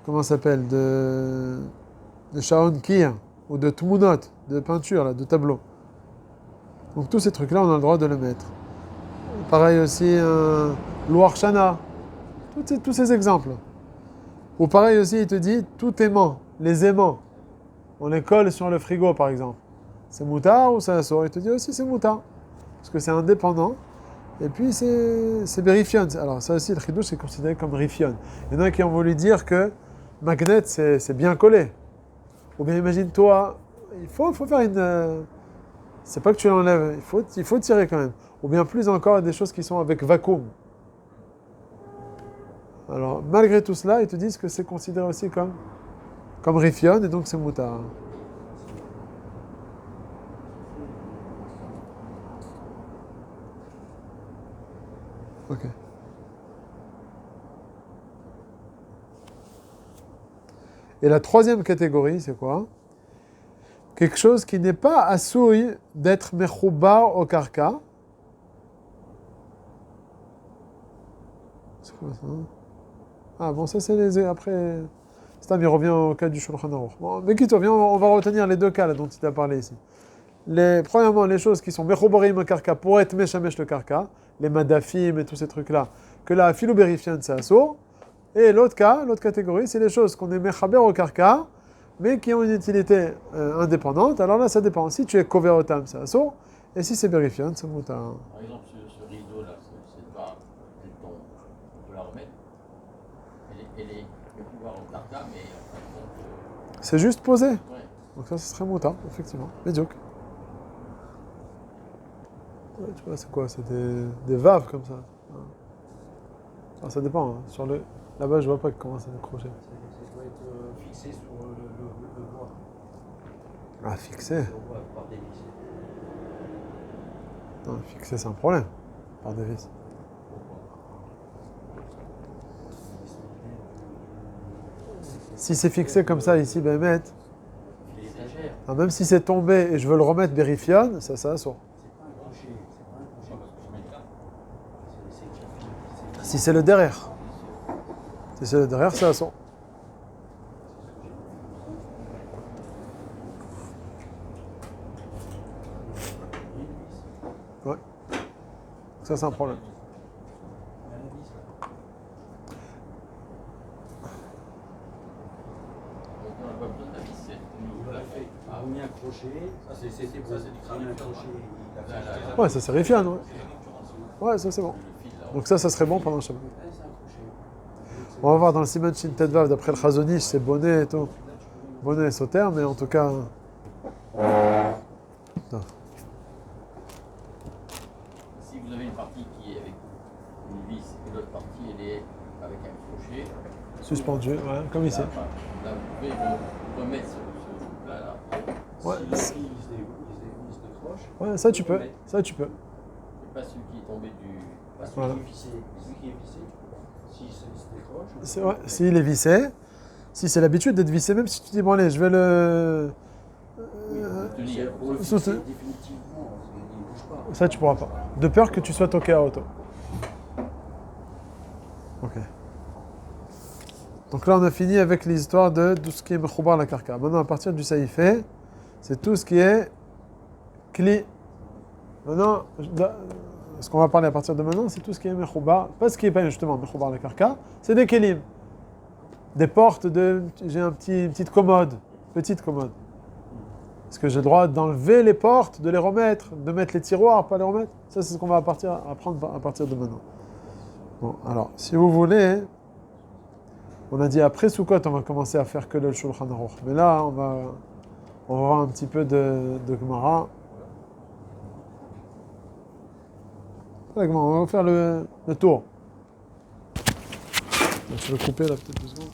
comment ça s'appelle, de shaon kir, ou de tmunot, de peinture, là, de tableau. Donc tous ces trucs-là, on a le droit de le mettre. Pareil aussi, un Loar Shana, tous ces exemples. Ou pareil aussi, il te dit, tout aimant, les aimants, on les colle sur le frigo, par exemple. C'est moutard ou c'est assort? Il te dit aussi c'est moutard, parce que c'est indépendant. Et puis c'est berifion. Alors ça aussi, le chidouche, c'est considéré comme rifion. Il y en a qui ont voulu dire que magnet, c'est bien collé. Ou bien imagine-toi, il faut faire une... c'est pas que tu l'enlèves, il faut tirer quand même. Ou bien plus encore, des choses qui sont avec vacuum. Alors malgré tout cela, ils te disent que c'est considéré aussi comme rifion, et donc c'est moutard. Ok. Et la troisième catégorie, c'est quoi? Quelque chose qui n'est pas assouille d'être mechoubar au karka. C'est quoi ça? Ah bon, ça c'est les... Après... Stam, il revient au cas du Shulchan Aruch. Bon, mais quitte, on va retenir les deux cas là, dont il t'a parlé ici. Premièrement, les choses qui sont mechoubarim au karka pour être meshamesh le karka, les madafim et tous ces trucs-là, que la philobérifienne, c'est assour. Et l'autre catégorie, c'est les choses qu'on est mechaber au karka, mais qui ont une utilité indépendante. Alors là, ça dépend. Si tu es koverotam, c'est assour. Et si c'est bérifienne, c'est mouta. Par exemple, ce rideau-là, c'est pas du ton. On peut la remettre. Elle est pouvoir au karka, mais en fin de compte. C'est juste posé. Ouais. Donc ça, ce serait mouta, effectivement. Médiocre. Ouais, tu vois, c'est quoi? C'est des vaves comme ça. Alors, ça dépend. Hein. Là-bas, je vois pas comment ça décroché. Ça doit être fixé sur le bois. Ah, fixé? Le bois par des vis. Non, fixé, c'est un problème. Par des vis. Si c'est fixé comme ça ici, ben mettre. Même si c'est tombé et je veux le remettre bérifione, ça sort. C'est pas un crochet. C'est pas un crochet. Si c'est le derrière. Si c'est le derrière, ça sort. Ouais. Ça, c'est un problème. On n'a pas besoin de la vis, on l'a fait On met un crochet. Ça, c'est du On met un crâne. crochet. Ouais, ça c'est Rifian, ouais. C'est Ouais, ça c'est bon. Le fil, là. Donc ça serait bon pendant Shabbat. C'est un crochet. On va voir dans le Siman Shin Tedvav, d'après le Chazonish, c'est bonnet et tout. Bonnet et sauter, mais en tout cas... Non. Si vous avez une partie qui est avec une vis et l'autre partie elle est avec un crochet, Suspendu, ouais, comme ici. là vous pouvez remettre ce plat là. Ouais, Si il se décroche, ouais, ça tu peux. Ça tu peux. Et pas celui qui est tombé du. celui Voilà. qui est vissé, s'il se décroche, C'est, ouais, s'il est vissé, si c'est l'habitude d'être vissé, même si tu dis, bon allez, je vais le... Tenir. pour le Sous- fixer définitivement, il ne bouge pas. Ça tu pourras pas. De peur que tu sois toqué à auto. Ok. Donc là on a fini avec l'histoire de tout ce qui est mechoubar la karka. Maintenant à partir du saïfé, c'est tout ce qui est kli. Maintenant, ce qu'on va parler à partir de maintenant, c'est tout ce qui est mechoubar. Pas ce qui est pas justement mechoubar la karka, c'est des kelim. Des portes de... J'ai une petite commode. Petite commode. Est-ce que j'ai le droit d'enlever les portes, de les remettre, de mettre les tiroirs, pas les remettre? Ça, c'est ce qu'on va apprendre à partir de maintenant. Bon, alors, si vous voulez, on a dit après Sukkot, on va commencer à faire que le Shulchan Aruch. Mais là, on va voir un petit peu de Gemara. La Gemara, on va faire le tour. Donc, je vais couper là peut-être 2 secondes.